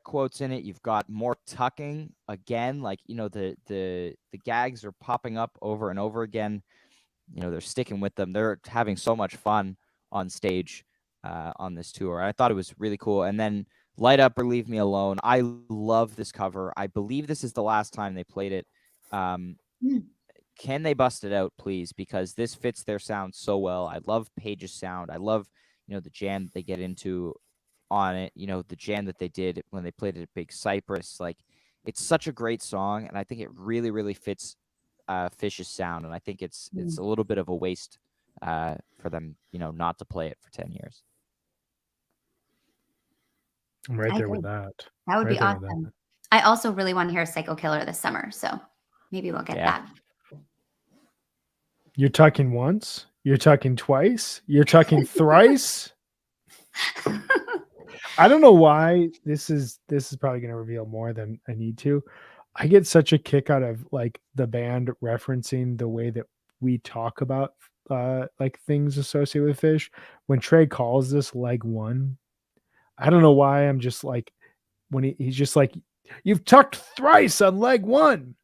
quotes in it. You've got more tucking again, like, the gags are popping up over and over again. They're sticking with them. They're having so much fun on stage on this tour. I thought it was really cool. And then Light Up or Leave Me Alone. I love this cover. I believe this is the last time they played it. Can they bust it out, please? Because this fits their sound so well. I love Paige's sound. I love, the jam that they get into on it. The jam that they did when they played it at Big Cypress. Like, it's such a great song, and I think it really, really fits Fish's sound. And I think it's a little bit of a waste for them, not to play it for 10 years. I'm right there with that. That would Right be there with that. awesome. I also really want to hear Psycho Killer this summer, so maybe we'll get that. You're tucking once, you're tucking twice, you're tucking thrice. I don't know why this is probably going to reveal more than I need to. I get such a kick out of like the band referencing the way that we talk about like things associated with Fish. When Trey calls this leg one, I don't know why I'm just like, when he's just like, you've tucked thrice on leg one.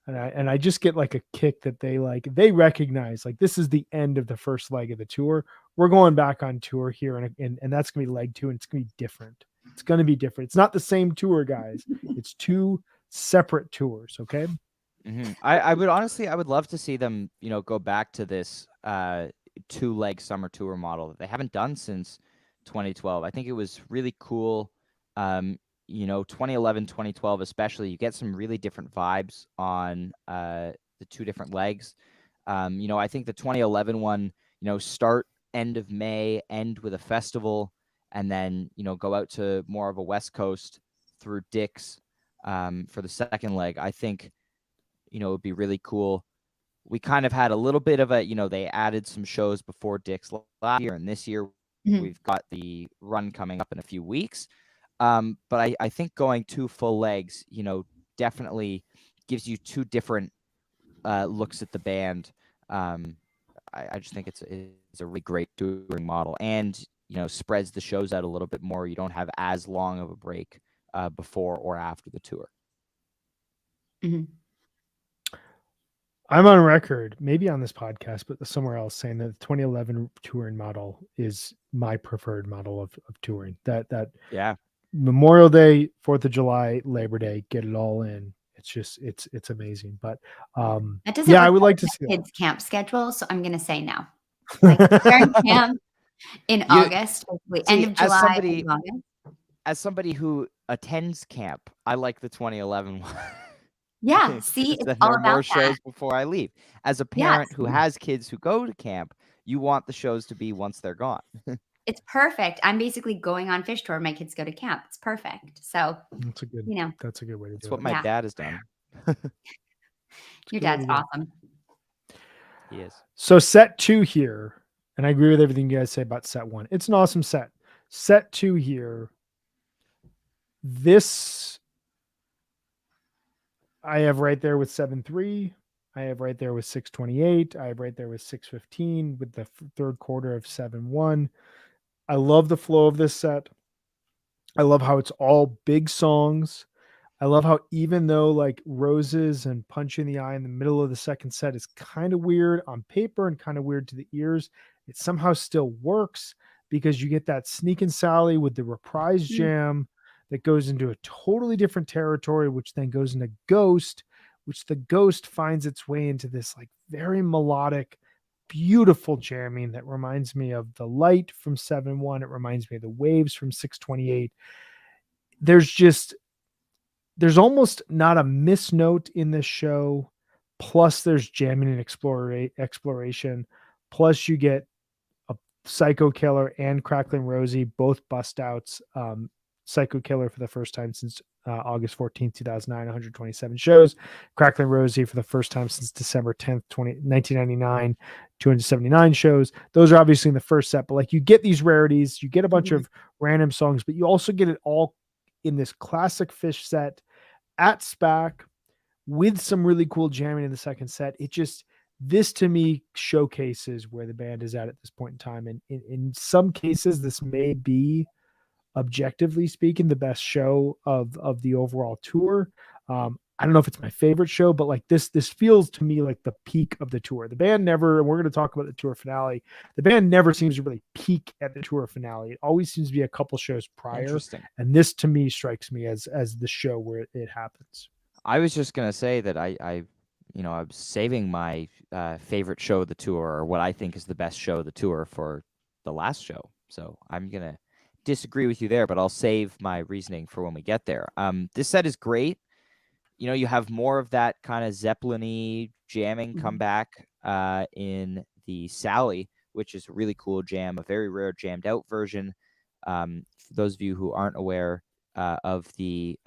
And I just get like a kick that they recognize like this is the end of the first leg of the tour. We're going back on tour here, and that's gonna be leg two, and it's gonna be different. It's gonna be different. It's not the same tour, guys. It's two separate tours. Okay. Mm-hmm. I would love to see them, go back to this 2-leg summer tour model that they haven't done since 2012. I think it was really cool. 2011, 2012, especially, you get some really different vibes on the 2 different legs. I think the 2011 one, start end of May, end with a festival, and then, go out to more of a West Coast through Dick's for the second leg. I think, it would be really cool. We kind of had a little bit of a, they added some shows before Dick's last year, and this year we've got the run coming up in a few weeks. But I think going 2 full legs, definitely gives you 2 different looks at the band. I just think it's a really great touring model, and spreads the shows out a little bit more. You don't have as long of a break before or after the tour. Mm-hmm. I'm on record, maybe on this podcast, but somewhere else, saying that the 2011 touring model is my preferred model of touring. That Memorial Day, 4th of July, Labor Day, get it all in. It's just it's amazing. But that doesn't I would like to see kids' camp schedule, so I'm gonna say no. Like during camp in August, end of July. As somebody who attends camp, I like the 2011 one. Yeah, see, it's all about more shows before I leave. As a parent who has kids who go to camp, you want the shows to be once they're gone. It's perfect. I'm basically going on Fish tour. My kids go to camp. It's perfect. So that's a good way to do it. That's what my dad has done. Your dad's awesome. He is. So set 2 here, and I agree with everything you guys say about set 1. It's an awesome set. Set 2 here. This I have right there with 7/3. I have right there with 6/28. I have right there with 6/15 with the third quarter of 7/1. I love the flow of this set. I love how it's all big songs. I love how even though like Roses and Punch in the Eye in the middle of the second set is kind of weird on paper and kind of weird to the ears, it somehow still works because you get that Sneakin' Sally with the reprise jam, that goes into a totally different territory, which then goes into Ghost, which the Ghost finds its way into this like very melodic, beautiful jamming that reminds me of the Light from 7-1. It reminds me of the Waves from 628. There's almost not a miss note in this show. Plus there's jamming and exploration. Plus you get a Psycho Killer and Crackling Rosie, both bust outs. Psycho Killer for the first time since August 14th, 2009, 127 shows. Crackling Rosie for the first time since December 10th, 1999, 279 shows. Those are obviously in the first set, but like you get these rarities, you get a bunch of random songs, but you also get it all in this classic Fish set at SPAC with some really cool jamming in the second set. This to me showcases where the band is at this point in time. And in some cases, this may be, objectively speaking, the best show of the overall tour. I don't know if it's my favorite show, but like this feels to me like the peak of the tour. The band never, and we're going to talk about the tour finale, the band never seems to really peak at the tour finale. It always seems to be a couple shows prior. And this to me strikes me as the show where it happens. I was just going to say that I I'm saving my favorite show of the tour, or what I think is the best show of the tour, for the last show. So I'm going to disagree with you there, but I'll save my reasoning for when we get there. This set is great. You have more of that kind of Zeppelin-y jamming come back in the Sally, which is a really cool jam, a very rare jammed out version. For those of you who aren't aware of the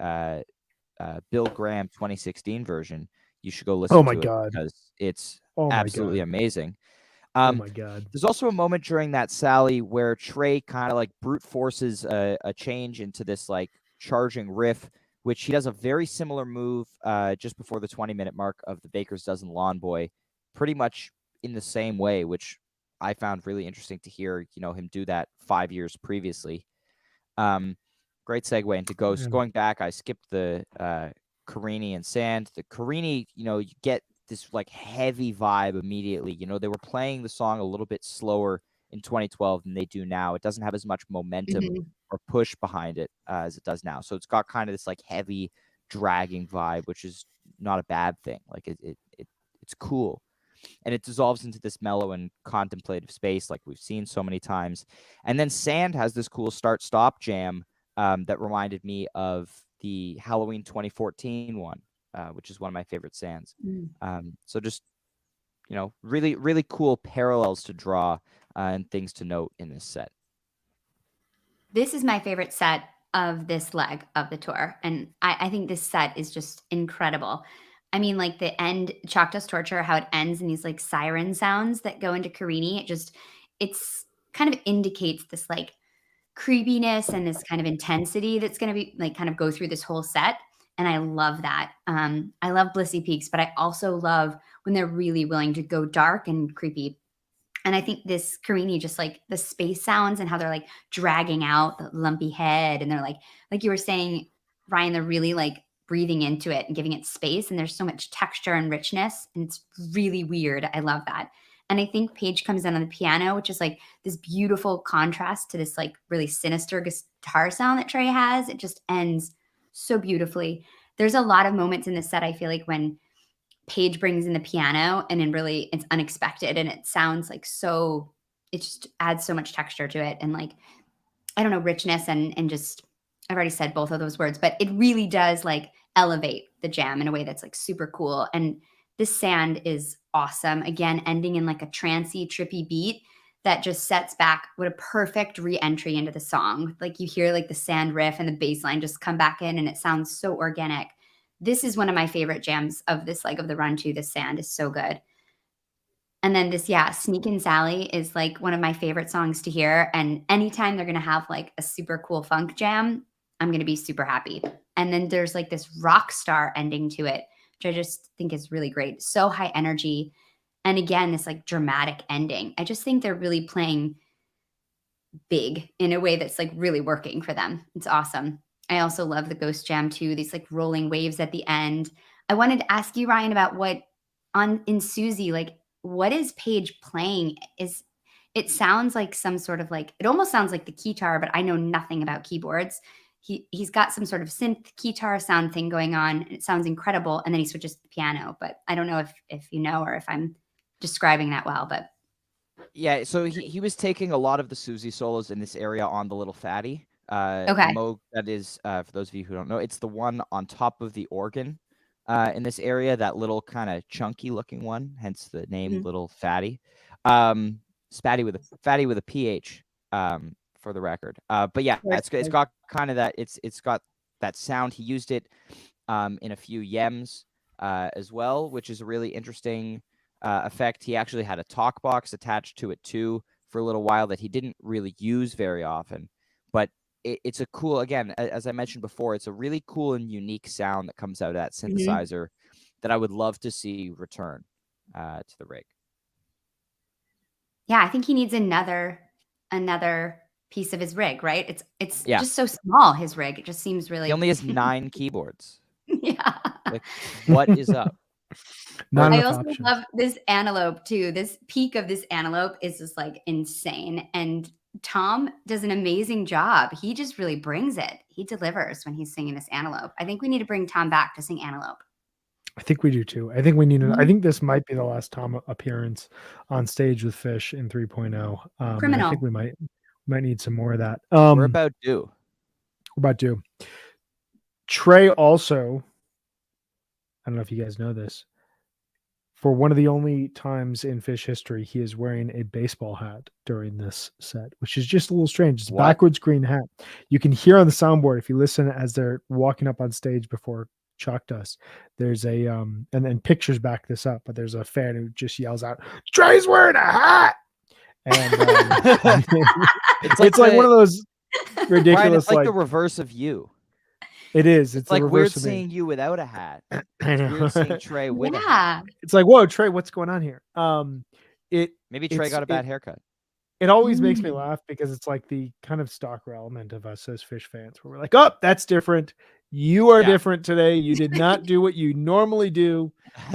Bill Graham 2016 version, you should go listen to it because it's absolutely amazing. Oh my God. There's also a moment during that Sally where Trey kind of like brute forces a change into this like charging riff, which he does a very similar move just before the 20-minute mark of the Baker's Dozen Lawn Boy, pretty much in the same way, which I found really interesting to hear, him do that 5 years previously. Great segue into Ghost. Going back, I skipped the Carini and Sand. The Carini, you get this like heavy vibe immediately. They were playing the song a little bit slower in 2012 than they do now. It doesn't have as much momentum or push behind it as it does now. So it's got kind of this like heavy dragging vibe, which is not a bad thing. Like it's cool. And it dissolves into this mellow and contemplative space like we've seen so many times. And then Sand has this cool start-stop jam that reminded me of the Halloween 2014 one, which is one of my favorite Sands. So just, really, really cool parallels to draw and things to note in this set. This is my favorite set of this leg of the tour. And I think this set is just incredible. I mean, like the end, Chalk Dust Torture, how it ends in these like siren sounds that go into Carini. It's kind of indicates this like creepiness and this kind of intensity that's going to be like kind of go through this whole set. And I love that. I love Blissy Peaks, but I also love when they're really willing to go dark and creepy. And I think this Carini, just like the space sounds and how they're like dragging out the lumpy head. And they're like you were saying, Ryan, they're really like breathing into it and giving it space. And there's so much texture and richness. And it's really weird. I love that. And I think Paige comes in on the piano, which is like this beautiful contrast to this like really sinister guitar sound that Trey has. It just ends so beautifully. There's a lot of moments in this set, I feel like, when Paige brings in the piano and then really it's unexpected and it sounds like it just adds so much texture to it. And like, I don't know, richness and just, I've already said both of those words, but it really does like elevate the jam in a way that's like super cool. And this Sand is awesome. Again, ending in like a trancey, trippy beat that just sets back what a perfect re-entry into the song. Like you hear like the Sand riff and the bass line just come back in and it sounds so organic. This is one of my favorite jams of this leg of the run too. The Sand is so good. And then this, Sneakin' Sally is like one of my favorite songs to hear. And anytime they're going to have like a super cool funk jam, I'm going to be super happy. And then there's like this rock star ending to it, which I just think is really great. So high energy. And again, this like dramatic ending. I just think they're really playing big in a way that's like really working for them. It's awesome. I also love the Ghost Jam too. These like rolling waves at the end. I wanted to ask you, Ryan, about in Susie, like what is Paige playing? It sounds like some sort of like, it almost sounds like the keytar, but I know nothing about keyboards. he's got some sort of synth guitar sound thing going on, and it sounds incredible. And then he switches to the piano, but I don't know if you know or if I'm describing that well, but Yeah, so he was taking a lot of the Susie solos in this area on the Little Fatty. The okay. Moog, that is, for those of you who don't know, it's the one on top of the organ in this area, that little kind of chunky looking one, hence the name Mhm. Little Fatty. Fatty with a PH, for the record. But yeah, Right, it's got kind of that, it's got that sound. He used it in a few yems as well, which is a really interesting effect. He actually had a talk box attached to it too for a little while that he didn't really use very often, but it's a cool, again, as I mentioned before, it's a really cool and unique sound that comes out of that synthesizer that I would love to see return to the rig. Yeah, I think he needs another piece of his rig, right? It's Yeah. just so small, his rig. It just seems really He only has 9 keyboards. yeah. Like, what is up? Not I enough also options. love this antelope too. This peak of this antelope is just like insane. And Tom does an amazing job. He just really brings it. He delivers when he's singing this antelope. I think we need to bring Tom back to sing antelope. I think we do too. I think we need. I Mhm. think this might be the last Tom appearance on stage with Fish in 3.0. And I Criminal. think we might need some more of that. We're about due. We're about due. Trey also, I don't know if you guys know this, for one of the only times in Fish history, he is wearing a baseball hat during this set, which is just a little strange. It's a What? backwards green hat. You can hear on the soundboard if you listen as they're walking up on stage before Chalk Dust. There's a and then pictures back this up, but there's a fan who just yells out, "Trey's wearing a hat!" And it's like one of those Brian, ridiculous, it's like the reverse of you. it is. It's like the weird reverse of me. seeing you without a hat. I It's know. weird seeing Trey with a hat. Yeah. It's like, whoa, Trey, what's going on here? Maybe Trey got a bad haircut. It always makes me Mm. laugh because it's like the kind of stalker element of us as Fish fans, where we're like, oh, that's different. You are Yeah. different today. You did not do what you normally do.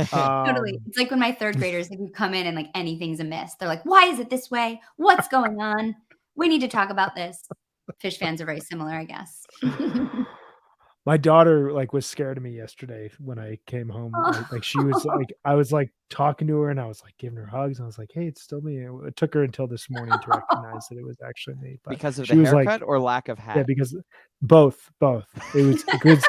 Totally. It's like when my third graders like, would come in and like anything's amiss. They're like, why is it this way? What's going on? We need to talk about this. Fish fans are very similar, I guess. My daughter like was scared of me yesterday when I came home. Like she was like, I was like talking to her and I was like giving her hugs. And I was like, hey, it's still me. It took her until this morning to recognize that it was actually me. But because of she the was haircut like, or lack of hat? yeah, because both. It was because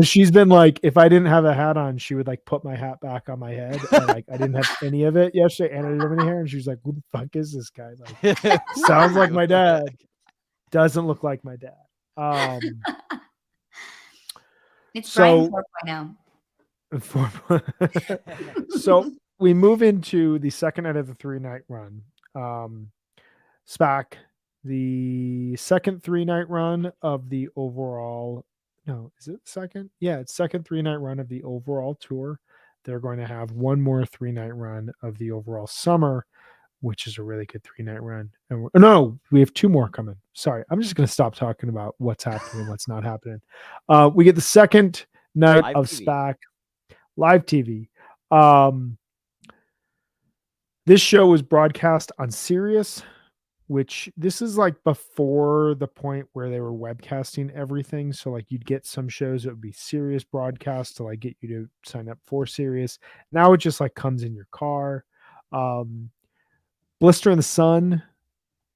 she's been like, if I didn't have a hat on, she would like put my hat back on my head. And like I didn't have any of it yesterday, and I didn't have any hair. And she was like, who the fuck is this guy? Like, sounds like my dad. Doesn't look like my dad. It's So- Brian 4.0. So we move into the second night of the 3-night run. SPAC, the second 3-night run of the overall. No, is it second? Yeah, it's second 3-night run of the overall tour. They're going to have one more 3-night run of the overall summer, which is a really good 3-night run. And no, we have 2 more coming. Sorry, I'm just going to stop talking about what's happening and what's not happening. We get the second night Live of TV. SPAC, live TV. This show was broadcast on Sirius, which this is like before the point where they were webcasting everything. So like you'd get some shows that would be Sirius broadcast to like get you to sign up for Sirius. Now it just like comes in your car. Blister in the Sun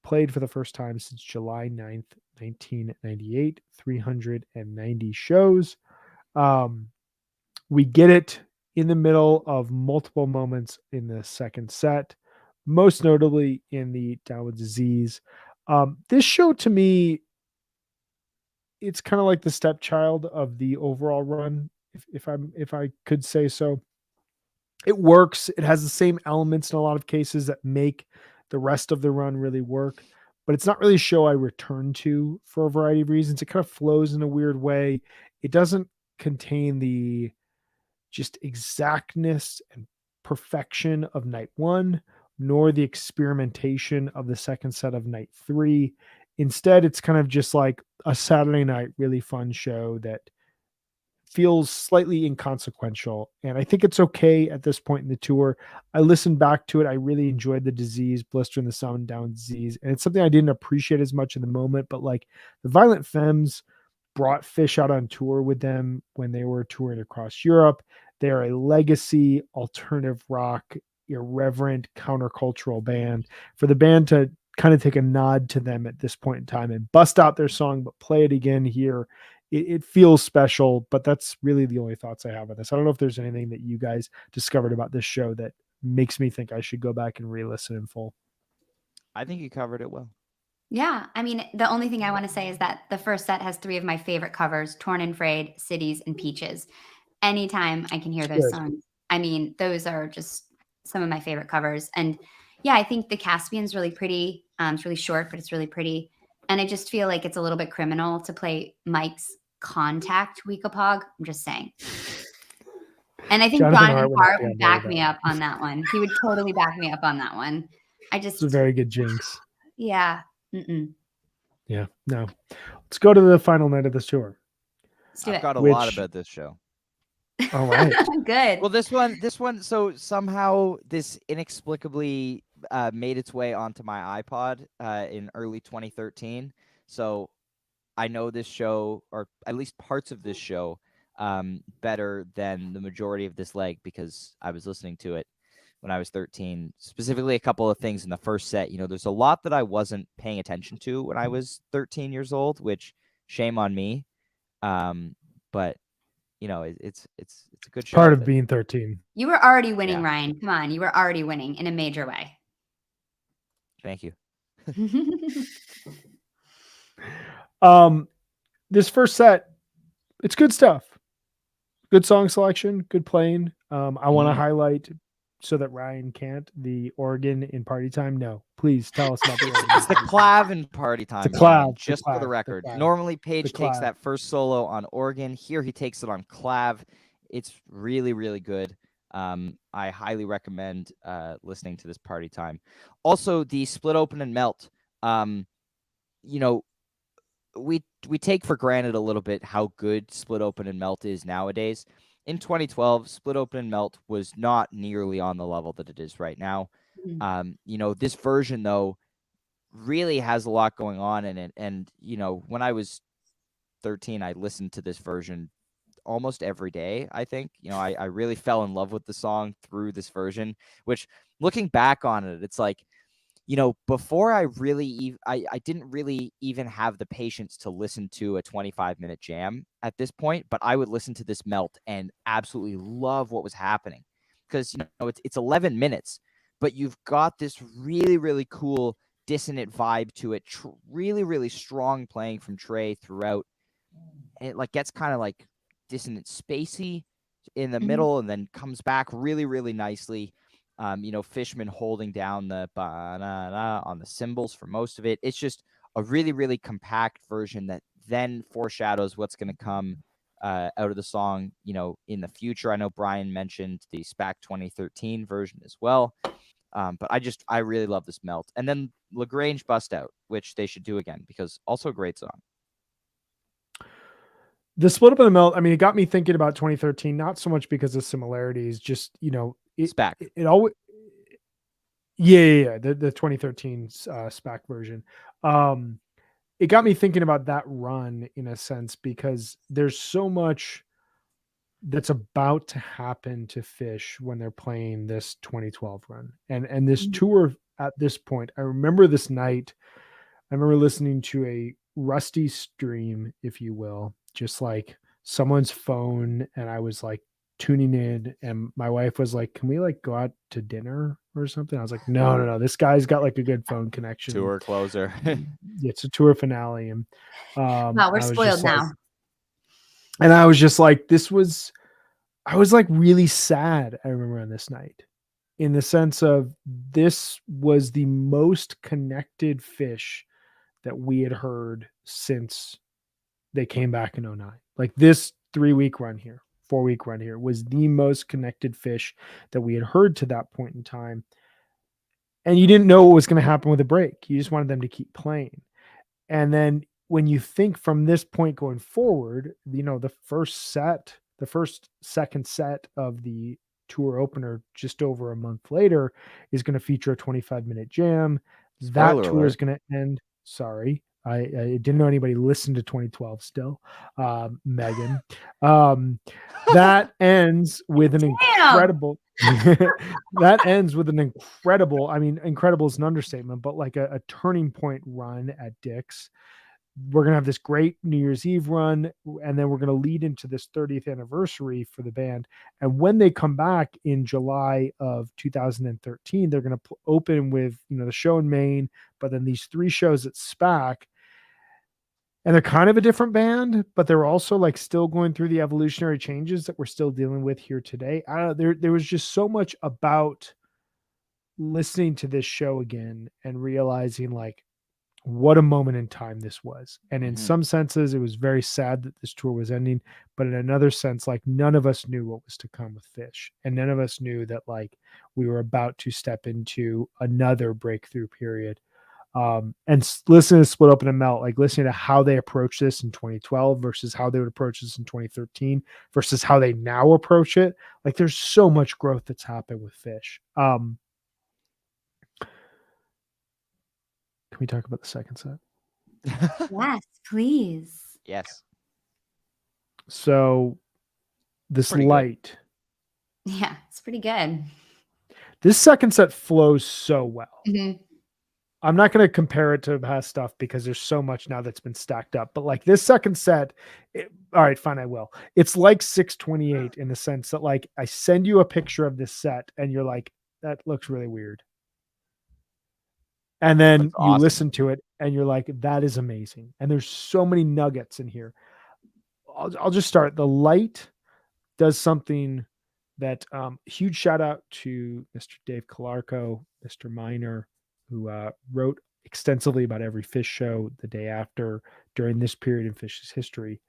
played for the first time since July 9th, 1998, 390 shows. We get it in the middle of multiple moments in the second set, most notably in the Down with Disease. This show to me, it's kind of like the stepchild of the overall run, if I could say so. It works. It has the same elements in a lot of cases that make the rest of the run really work, but it's not really a show I return to for a variety of reasons. It kind of flows in a weird way. It doesn't contain the just exactness and perfection of night 1, nor the experimentation of the second set of night 3. Instead, it's kind of just like a Saturday night, really fun show that feels slightly inconsequential. And I think it's okay at this point in the tour. I listened back to it. I really enjoyed the Disease, Blister in the Sun, Down Disease. And it's something I didn't appreciate as much in the moment, but like the Violent Femmes brought Fish out on tour with them when they were touring across Europe. They are a legacy alternative rock, irreverent countercultural band. For the band to kind of take a nod to them at this point in time and bust out their song, but play it again here, it feels special. But that's really the only thoughts I have on this. I don't know if there's anything that you guys discovered about this show that makes me think I should go back and re-listen in full. I think you covered it well. Yeah. I mean, the only thing I want to say is that the first set has 3 of my favorite covers: Torn and Frayed, Cities, and Peaches. Anytime I can hear those songs, I mean, those are just some of my favorite covers. And yeah, I think the Caspian's really pretty. It's really short, but it's really pretty. And I just feel like it's a little bit criminal to play Mike's Contact Weekapog. I'm just saying. And I think Jonathan Hart would back me up on that one. He would totally back me up on that one. It's a very good jinx. Yeah. Yeah. No. Let's go to the final night of this tour. I've got a lot about this show. All right. Good. Well, this one. So somehow this inexplicably made its way onto my iPod in early 2013. So I know this show, or at least parts of this show, better than the majority of this leg because I was listening to it when I was 13. Specifically, a couple of things in the first set. You know, there's a lot that I wasn't paying attention to when I was 13 years old, which shame on me. But you know, it's a good show. Part of being 13. You were already winning, Ryan. Come on, you were already winning in a major way. Thank you. This first set, it's good stuff. Good song selection, good playing. I want to highlight, so that Ryan can't, the organ in Party Time. No, please tell us about the organ. It's the clav in Party Time. The clav, just for the record. Normally, Page takes that first solo on organ. Here, he takes it on clav. It's really, really good. I highly recommend listening to this Party Time. Also, the Split Open and Melt. You know, we take for granted a little bit how good Split Open and Melt is nowadays. In 2012, Split Open and Melt was not nearly on the level that it is right now. You know, this version, though, really has a lot going on in it. And, you know, when I was 13, I listened to this version almost every day, I think. You know, I really fell in love with the song through this version, which, looking back on it, it's like, you know, before I didn't really even have the patience to listen to a 25-minute jam at this point, but I would listen to this Melt and absolutely love what was happening because, you know, it's 11 minutes, but you've got this really, really cool dissonant vibe to it. Really, really strong playing from Trey throughout. And it like gets kind of like dissonant spacey in the middle and then comes back really, really nicely. You know, Fishman holding down the ba-na-na on the cymbals for most of it. It's just a really, really compact version that then foreshadows what's going to come out of the song, you know, in the future. I know Brian mentioned the SPAC 2013 version as well. But I really love this Melt. And then LaGrange Bust Out, which they should do again because also a great song. The Split Up and the Melt, I mean, it got me thinking about 2013, not so much because of similarities, just, you know, SPAC. It always, the 2013 SPAC version. It got me thinking about that run in a sense because there's so much that's about to happen to Fish when they're playing this 2012 run and this tour at this point. I remember this night. I remember listening to a rusty stream, if you will, just like someone's phone, and I was like tuning in, and my wife was like, "Can we like go out to dinner or something?" I was like, no, this guy's got like a good phone connection. Tour closer. It's a tour finale. And wow, we're spoiled now. And I was just like, I was like really sad, I remember, on this night, in the sense of this was the most connected Fish that we had heard since they came back in 2009. Like this 4-week run here was the most connected Fish that we had heard to that point in time. And you didn't know what was going to happen with a break. You just wanted them to keep playing. And then when you think from this point going forward, you know, the second set of the tour opener just over a month later is going to feature a 25-minute jam. That tour is going to end. Sorry. I didn't know anybody listened to 2012 still. Megan. That ends with an incredible that ends with an incredible, I mean, incredible is an understatement, but like a turning point run at Dick's. We're going to have this great New Year's Eve run, and then we're going to lead into this 30th anniversary for the band. And when they come back in July of 2013, they're going to open with, the show in Maine, but then these 3 shows at SPAC. And they're kind of a different band, but they're also like still going through the evolutionary changes that we're still dealing with here today. There was just so much about listening to this show again and realizing like what a moment in time this was. And in some senses, it was very sad that this tour was ending, but in another sense, like none of us knew what was to come with Phish, and none of us knew that like we were about to step into another breakthrough period. And listening to Split Open and Melt, like listening to how they approach this in 2012 versus how they would approach this in 2013 versus how they now approach it. Like there's so much growth that's happened with Phish. Can we talk about the second set? Yes, please. Yes. So this light. Yeah, it's pretty good. This second set flows so well. Mm-hmm. I'm not going to compare it to past stuff because there's so much now that's been stacked up. But like this second set, all right, fine, I will. It's like 628 in the sense that like I send you a picture of this set and you're like, that looks really weird. And then you listen to it and you're like, that is amazing. And there's so many nuggets in here. I'll just start. The light does something that huge shout out to Mr. Dave Calarco, Mr. Miner, who wrote extensively about every Phish show the day after during this period in Phish's history.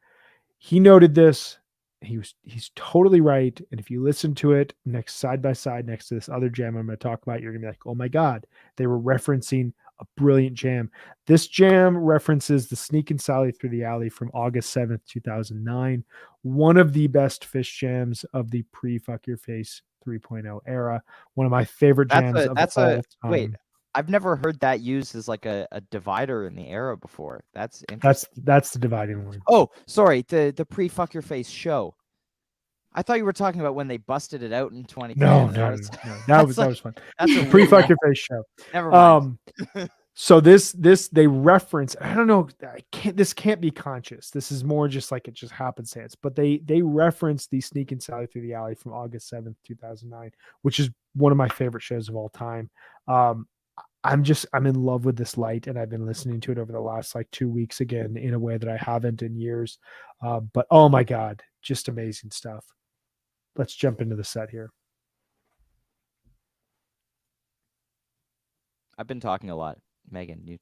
He noted this. He's totally right. And if you listen to it next side by side next to this other jam I'm going to talk about, you're going to be like, oh my God, they were referencing a brilliant jam. This jam references the Sneak and Sally Through the Alley from August 7th, 2009. One of the best Phish jams of the pre-Fuck Your Face 3.0 era. One of my favorite jams of all time. Wait, I've never heard that used as like a divider in the era before. That's interesting. That's the dividing line. Oh, sorry, the pre-Fuck Your Face show. I thought you were talking about when they busted it out in 2010. No. That was fun. That's a pre-Fuck Your Face show. Never mind. So this they reference, I don't know, this can't be conscious. This is more just like it just happenstance, but they reference the Sneak and Sally Through the Alley from August 7th, 2009, which is one of my favorite shows of all time. I'm in love with this light, and I've been listening to it over the last like 2 weeks again in a way that I haven't in years. But oh my God, just amazing stuff. Let's jump into the set here. I've been talking a lot. Megan, you.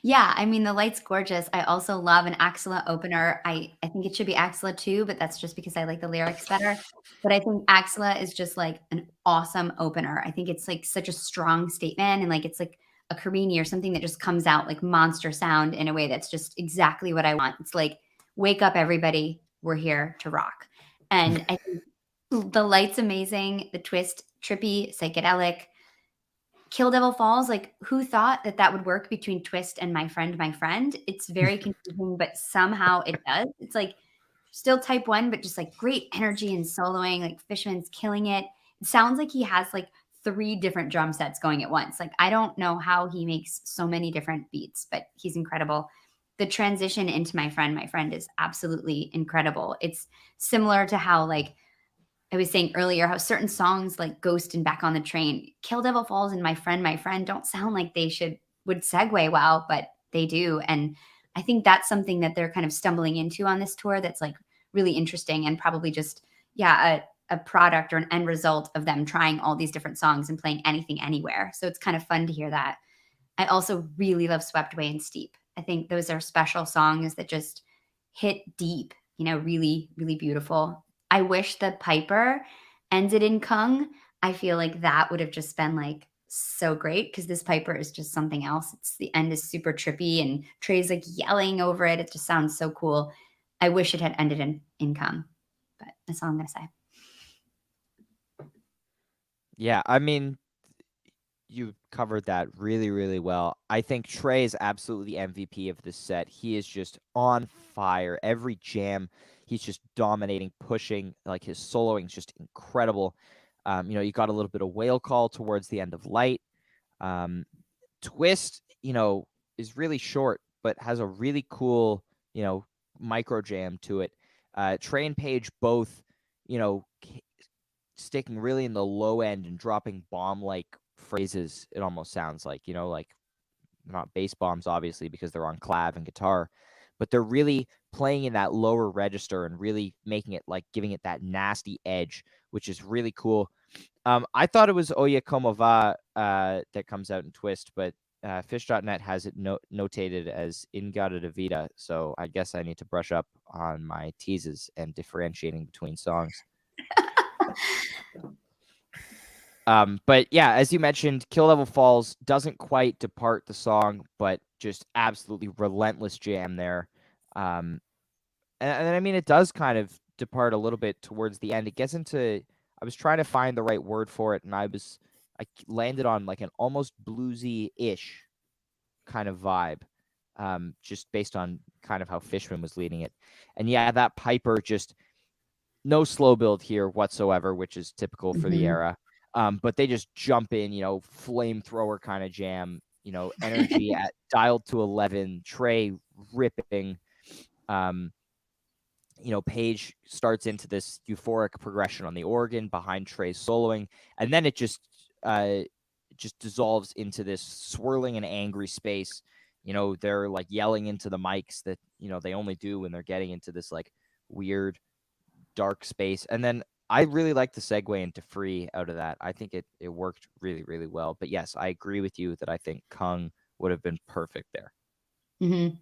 Yeah, I mean, the light's gorgeous. I also love an Axilla opener. I think it should be Axilla too, but that's just because I like the lyrics better. But I think Axilla is just like an awesome opener. I think it's like such a strong statement, and like it's like a Carini or something that just comes out like monster sound in a way that's just exactly what I want. It's like, wake up, everybody. We're here to rock. And I think the light's amazing. The twist, trippy, psychedelic. Kill Devil Falls, like who thought that would work between Twist and My Friend, My Friend? It's very confusing, but somehow it does. It's like still type 1, but just like great energy and soloing. Like Fishman's killing it. It sounds like he has like 3 different drum sets going at once. Like I don't know how he makes so many different beats, but he's incredible. The transition into My Friend is absolutely incredible. It's similar to how like I was saying earlier, how certain songs like Ghost and Back on the Train, Kill Devil Falls and My Friend don't sound like they would segue well, but they do. And I think that's something that they're kind of stumbling into on this tour that's like really interesting, and probably just, a product or an end result of them trying all these different songs and playing anything anywhere. So it's kind of fun to hear that. I also really love Swept Away and Steep. I think those are special songs that just hit deep, really, really beautiful. I wish the Piper ended in Kung. I feel like that would have just been like so great, because this Piper is just something else. The end is super trippy and Trey's like yelling over it. It just sounds so cool. I wish it had ended in Kung, but that's all I'm going to say. Yeah, I mean, you covered that really, really well. I think Trey is absolutely the MVP of this set. He is just on fire. Every jam, he's just dominating, pushing. Like his soloing is just incredible. You got a little bit of whale call towards the end of Light. Twist, is really short, but has a really cool, micro jam to it. Trey and Page both, sticking really in the low end and dropping bomb-like phrases. It almost sounds like, like not bass bombs, obviously, because they're on clav and guitar, but they're really playing in that lower register and really making it like giving it that nasty edge, which is really cool. I thought it was Oye Como Va that comes out in Twist, but Fish.net has it notated as Ingata de Vida, so I guess I need to brush up on my teases and differentiating between songs. But yeah, as you mentioned, Kill Level Falls doesn't quite depart the song, but just absolutely relentless jam there. And I mean, it does kind of depart a little bit towards the end. It gets into, I was trying to find the right word for it, and I landed on like an almost bluesy-ish kind of vibe, just based on kind of how Fishman was leading it. And yeah, that Piper, just no slow build here whatsoever, which is typical for the era. But they just jump in, flamethrower kind of jam, energy at dialed to 11, Trey ripping. Page starts into this euphoric progression on the organ behind Trey's soloing, and then it just dissolves into this swirling and angry space. They're like yelling into the mics that, they only do when they're getting into this like weird dark space. And then I really like the segue into Free out of that. I think it worked really, really well. But yes, I agree with you that I think Kung would have been perfect there. Mm-hmm.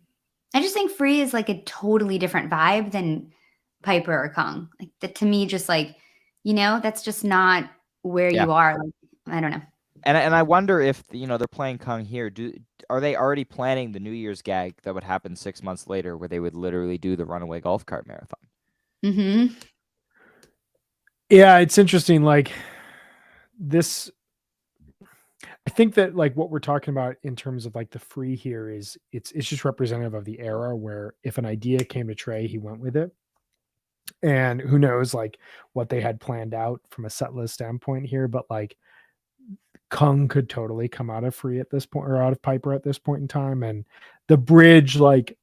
I just think Free is like a totally different vibe than Piper or Kung. Like that to me, just like, that's just not where you are. Like, I don't know. And I wonder if, they're playing Kung here. Are they already planning the New Year's gag that would happen 6 months later where they would literally do the Runaway Golf Cart Marathon? Mm-hmm. Yeah, it's interesting. Like this, I think that like what we're talking about in terms of like the Free here is it's just representative of the era where if an idea came to Trey, he went with it. And who knows like what they had planned out from a set list standpoint here, but like Kung could totally come out of Free at this point or out of Piper at this point in time. And the bridge, like,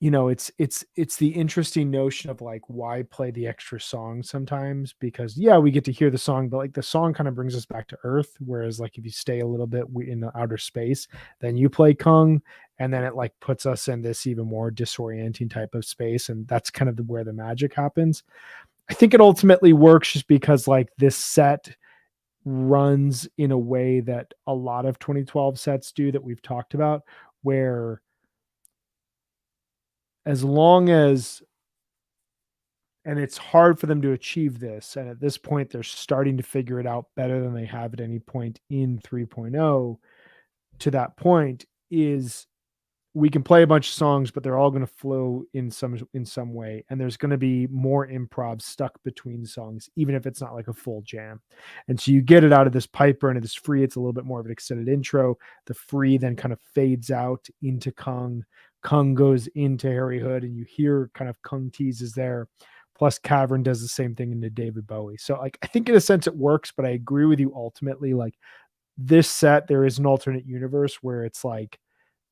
it's the interesting notion of like why play the extra song sometimes, because we get to hear the song, but like the song kind of brings us back to earth, whereas like if you stay a little bit in the outer space, then you play Kung, and then it like puts us in this even more disorienting type of space, and that's kind of where the magic happens. I think it ultimately works just because like this set runs in a way that a lot of 2012 sets do that we've talked about, where as long as, and it's hard for them to achieve this, and at this point they're starting to figure it out better than they have at any point in 3.0 to that point, is we can play a bunch of songs, but they're all going to flow in some way, and there's going to be more improv stuck between songs, even if it's not like a full jam. And so you get it out of this Piper and it is Free. It's a little bit more of an extended intro. The Free then kind of fades out into Kung. Kung goes into Harry Hood, and you hear kind of Kung teases there. Plus Cavern does the same thing into David Bowie. So like I think in a sense it works, but I agree with you ultimately. Like this set, there is an alternate universe where it's like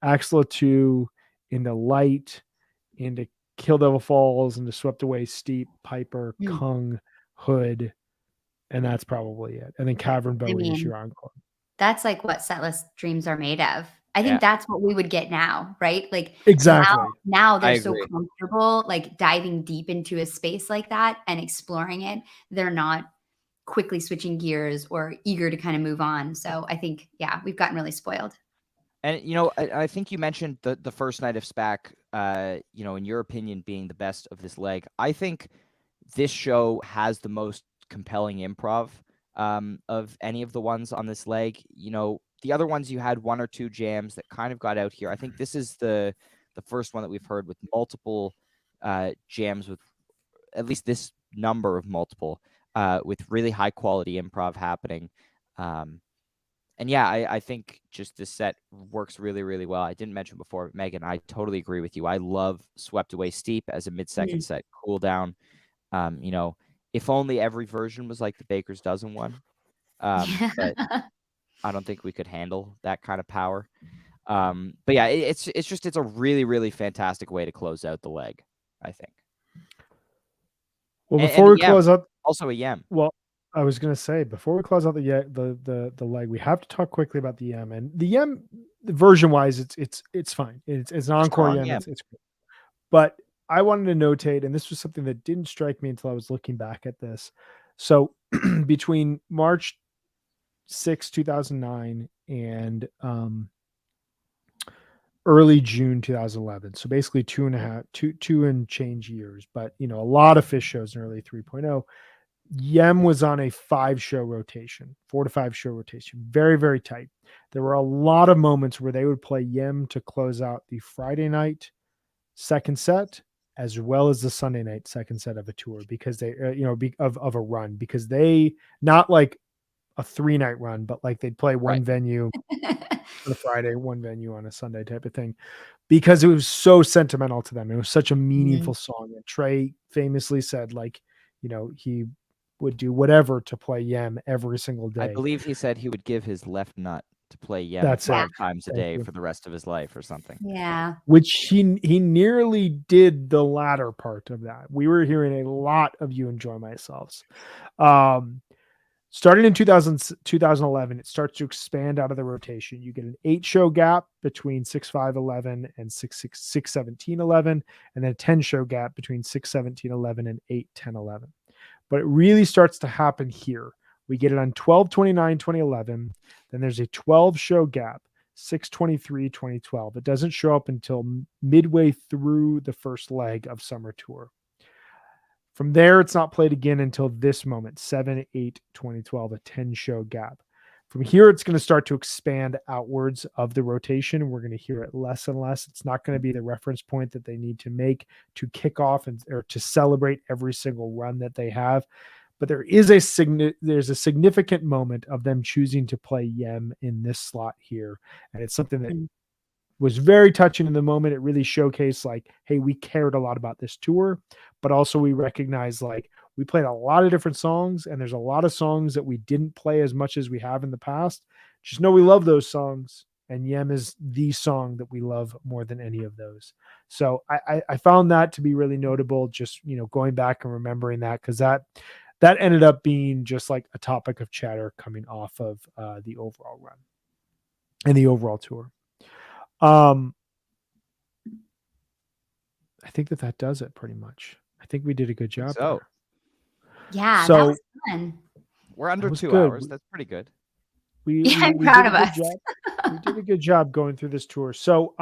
Axla 2 into Light, into Kill Devil Falls, into Swept Away, Steep, Piper, Kung, Hood, and that's probably it. And then Cavern Bowie is your encore. That's like what setlist dreams are made of. I think that's what we would get now, right? Like exactly. Now they're so comfortable, like diving deep into a space like that and exploring it. They're not quickly switching gears or eager to kind of move on. So I think, we've gotten really spoiled. And, I think you mentioned the first night of SPAC, in your opinion, being the best of this leg. I think this show has the most compelling improv of any of the ones on this leg. The other ones you had one or two jams that kind of got out here. I think this is the first one that we've heard with multiple jams, with at least this number of multiple with really high quality improv happening. And yeah, I think just this set works really, really well. I didn't mention before, Megan, I totally agree with you. I love Swept Away Steep as a mid-second set cool down. You know, if only every version was like the Baker's Dozen one. But I don't think we could handle that kind of power. But yeah, it's a really, really fantastic way to close out the leg, I think. Well, And before we Yem, close out, also a Yem. well, I was going to say before we close out the leg, we have to talk quickly about the Yem. And the Yem, version wise, it's fine. It's an encore Strong Yem. It's great. But I wanted to notate, and this was something that didn't strike me until I was looking back at this. So between March 6, 2009 and early June 2011. So basically two and change years, but you know, a lot of Fish shows in early 3.0. Yem was on a 5-show rotation, 4 to 5 show rotation, very, very tight. There were a lot of moments where they would play Yem to close out the Friday night second set, as well as the Sunday night second set of a tour, because they, of a run, because they, not like a 3-night run, but like they'd play one venue on a Friday, one venue on a Sunday type of thing, because it was so sentimental to them. It was such a meaningful song. And Trey famously said, like, you know, he would do whatever to play Yem every single day. I believe he said he would give his left nut to play Yem 5 times a day for the rest of his life or something. Yeah. Which he nearly did the latter part of that. We were hearing a lot of You Enjoy Myself. Starting in 2011, it starts to expand out of the rotation. You get an 8-show gap between 6/5/11 and 6/17/11, and then a 10-show gap between 6/17/11 and 8/10/11. But it really starts to happen here. We get it on 12/29/2011. Then there's a 12-show gap, 6/23/2012. It doesn't show up until midway through the first leg of Summer Tour. From there, it's not played again until this moment, 7/8/2012, a 10-show gap. From here, it's going to start to expand outwards of the rotation. We're going to hear it less and less. It's not going to be the reference point that they need to make to kick off or to celebrate every single run that they have. But there's a significant moment of them choosing to play Yem in this slot here. And it's something that was very touching in the moment. It really showcased, like, hey, we cared a lot about this tour, but also we recognize, like, we played a lot of different songs, and there's a lot of songs that we didn't play as much as we have in the past. Just know we love those songs, and Yem is the song that we love more than any of those. So I found that to be really notable, just, you know, going back and remembering that, because that ended up being just like a topic of chatter coming off of the overall run and the overall tour. I think that does it pretty much. I think we did a good job. So, yeah, that was fun. We're under 2 hours. That's pretty good. I'm proud of us. We did a good job going through this tour. So,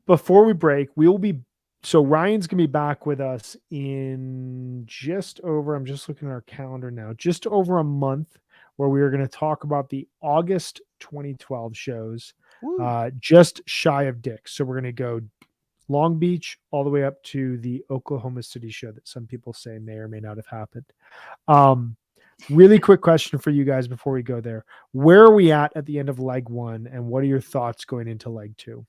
before we break, Ryan's gonna be back with us in I'm just looking at our calendar now, just over a month, where we are going to talk about the August 2012 shows, just shy of Dick's. So we're going to go Long Beach all the way up to the Oklahoma City show that some people say may or may not have happened. Really quick question for you guys before we go there. Where are we at the end of leg 1, and what are your thoughts going into leg 2?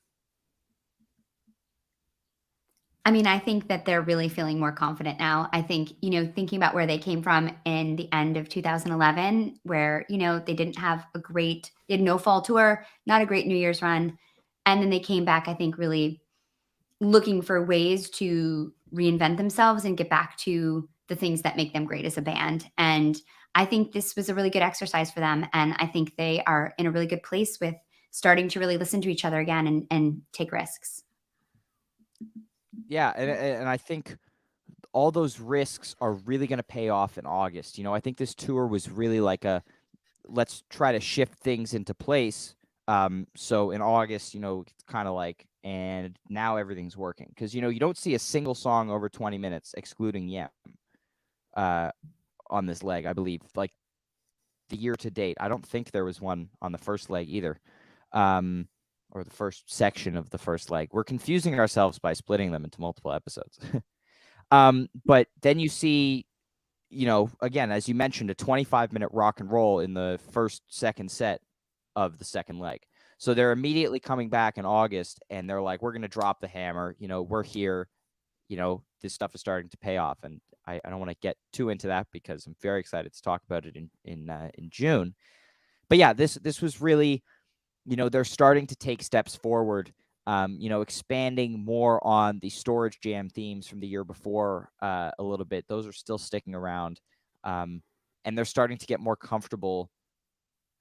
I mean, I think that they're really feeling more confident now. I think, you know, thinking about where they came from in the end of 2011, where, you know, they had no fall tour, not a great New Year's run. And then they came back, I think, really looking for ways to reinvent themselves and get back to the things that make them great as a band. And I think this was a really good exercise for them. And I think they are in a really good place with starting to really listen to each other again and take risks. Yeah, and I think all those risks are really going to pay off in August. You know, I think this tour was really like let's try to shift things into place. So in August, you know, it's kind of like, and now everything's working, because, you know, you don't see a single song over 20 minutes, excluding Yem, on this leg, I believe. Like, the year to date, I don't think there was one on the first leg either. Or the first section of the first leg. We're confusing ourselves by splitting them into multiple episodes. But then you see, again, as you mentioned, a 25-minute rock and roll in the second set of the second leg. So they're immediately coming back in August, and they're like, we're going to drop the hammer. We're here. This stuff is starting to pay off. And I don't want to get too into that because I'm very excited to talk about it in June. But yeah, this was really, they're starting to take steps forward, expanding more on the Storage Jam themes from the year before a little bit. Those are still sticking around. And they're starting to get more comfortable,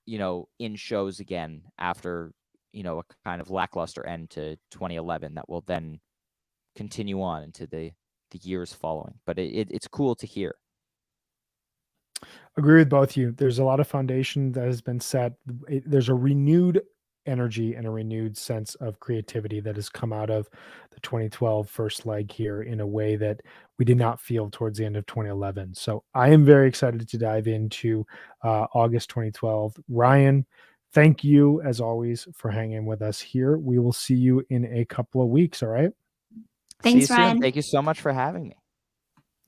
in shows again after, a kind of lackluster end to 2011 that will then continue on into the years following. But it's cool to hear. Agree with both of you. There's a lot of foundation that has been set. There's a renewed energy and a renewed sense of creativity that has come out of the 2012 first leg here in a way that we did not feel towards the end of 2011. So I am very excited to dive into August 2012. Ryan, thank you as always for hanging with us here. We will see you in a couple of weeks. All right. Thanks, See you Ryan. soon. Thank you so much for having me.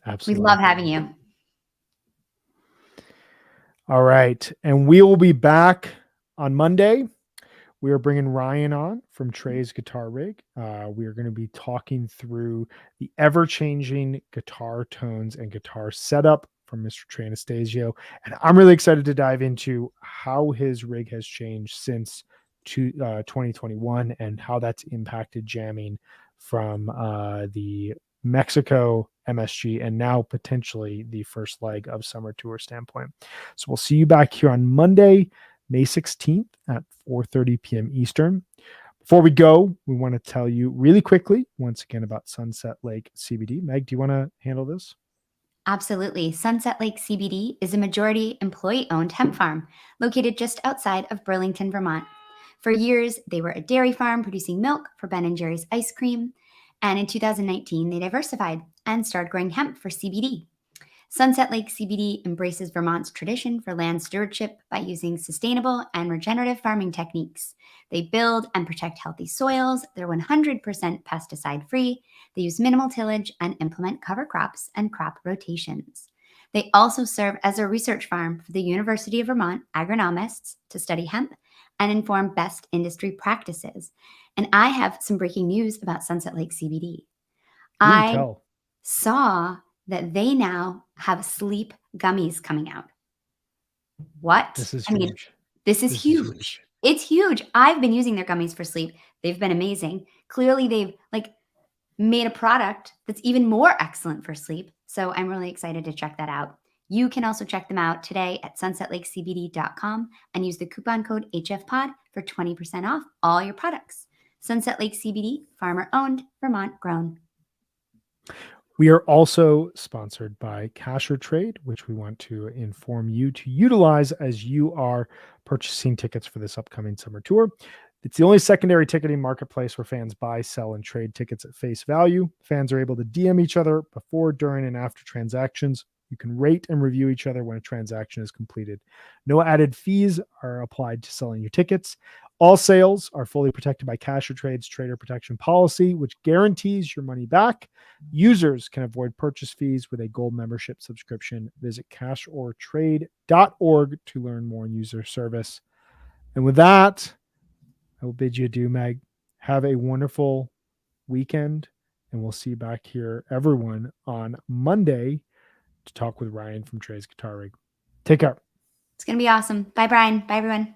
Absolutely. We love having you. All right. And we will be back on Monday. We are bringing Ryan on from Trey's Guitar Rig. We are going to be talking through the ever-changing guitar tones and guitar setup from Mr. Trey Anastasio. And I'm really excited to dive into how his rig has changed since 2021 and how that's impacted jamming from the Mexico MSG and now potentially the first leg of Summer Tour standpoint. So we'll see you back here on Monday, May 16th at 4:30 p.m. Eastern. Before we go, we want to tell you really quickly, once again, about Sunset Lake CBD. Meg, do you want to handle this? Absolutely. Sunset Lake CBD is a majority employee-owned hemp farm located just outside of Burlington, Vermont. For years, they were a dairy farm producing milk for Ben & Jerry's ice cream. And in 2019, they diversified and started growing hemp for CBD. Sunset Lake CBD embraces Vermont's tradition for land stewardship by using sustainable and regenerative farming techniques. They build and protect healthy soils. They're 100% pesticide-free. They use minimal tillage and implement cover crops and crop rotations. They also serve as a research farm for the University of Vermont agronomists to study hemp and inform best industry practices. And I have some breaking news about Sunset Lake CBD. I saw that they now have sleep gummies coming out. What? This is huge. This is huge. It's huge. I've been using their gummies for sleep. They've been amazing. Clearly, they've made a product that's even more excellent for sleep. So I'm really excited to check that out. You can also check them out today at sunsetlakecbd.com and use the coupon code HFPod for 20% off all your products. Sunset Lake CBD, farmer owned, Vermont grown. We are also sponsored by Cash or Trade, which we want to inform you to utilize as you are purchasing tickets for this upcoming summer tour. It's the only secondary ticketing marketplace where fans buy, sell, and trade tickets at face value. Fans are able to DM each other before, during, and after transactions. You can rate and review each other when a transaction is completed. No added fees are applied to selling your tickets. All sales are fully protected by Cash or Trade's trader protection policy, which guarantees your money back. Users can avoid purchase fees with a gold membership subscription. Visit cashortrade.org to learn more and use their service. And with that, I will bid you adieu, Meg. Have a wonderful weekend, and we'll see you back here, everyone, on Monday to talk with Ryan from Trey's Guitar Rig. Take care. It's going to be awesome. Bye, Brian. Bye, everyone.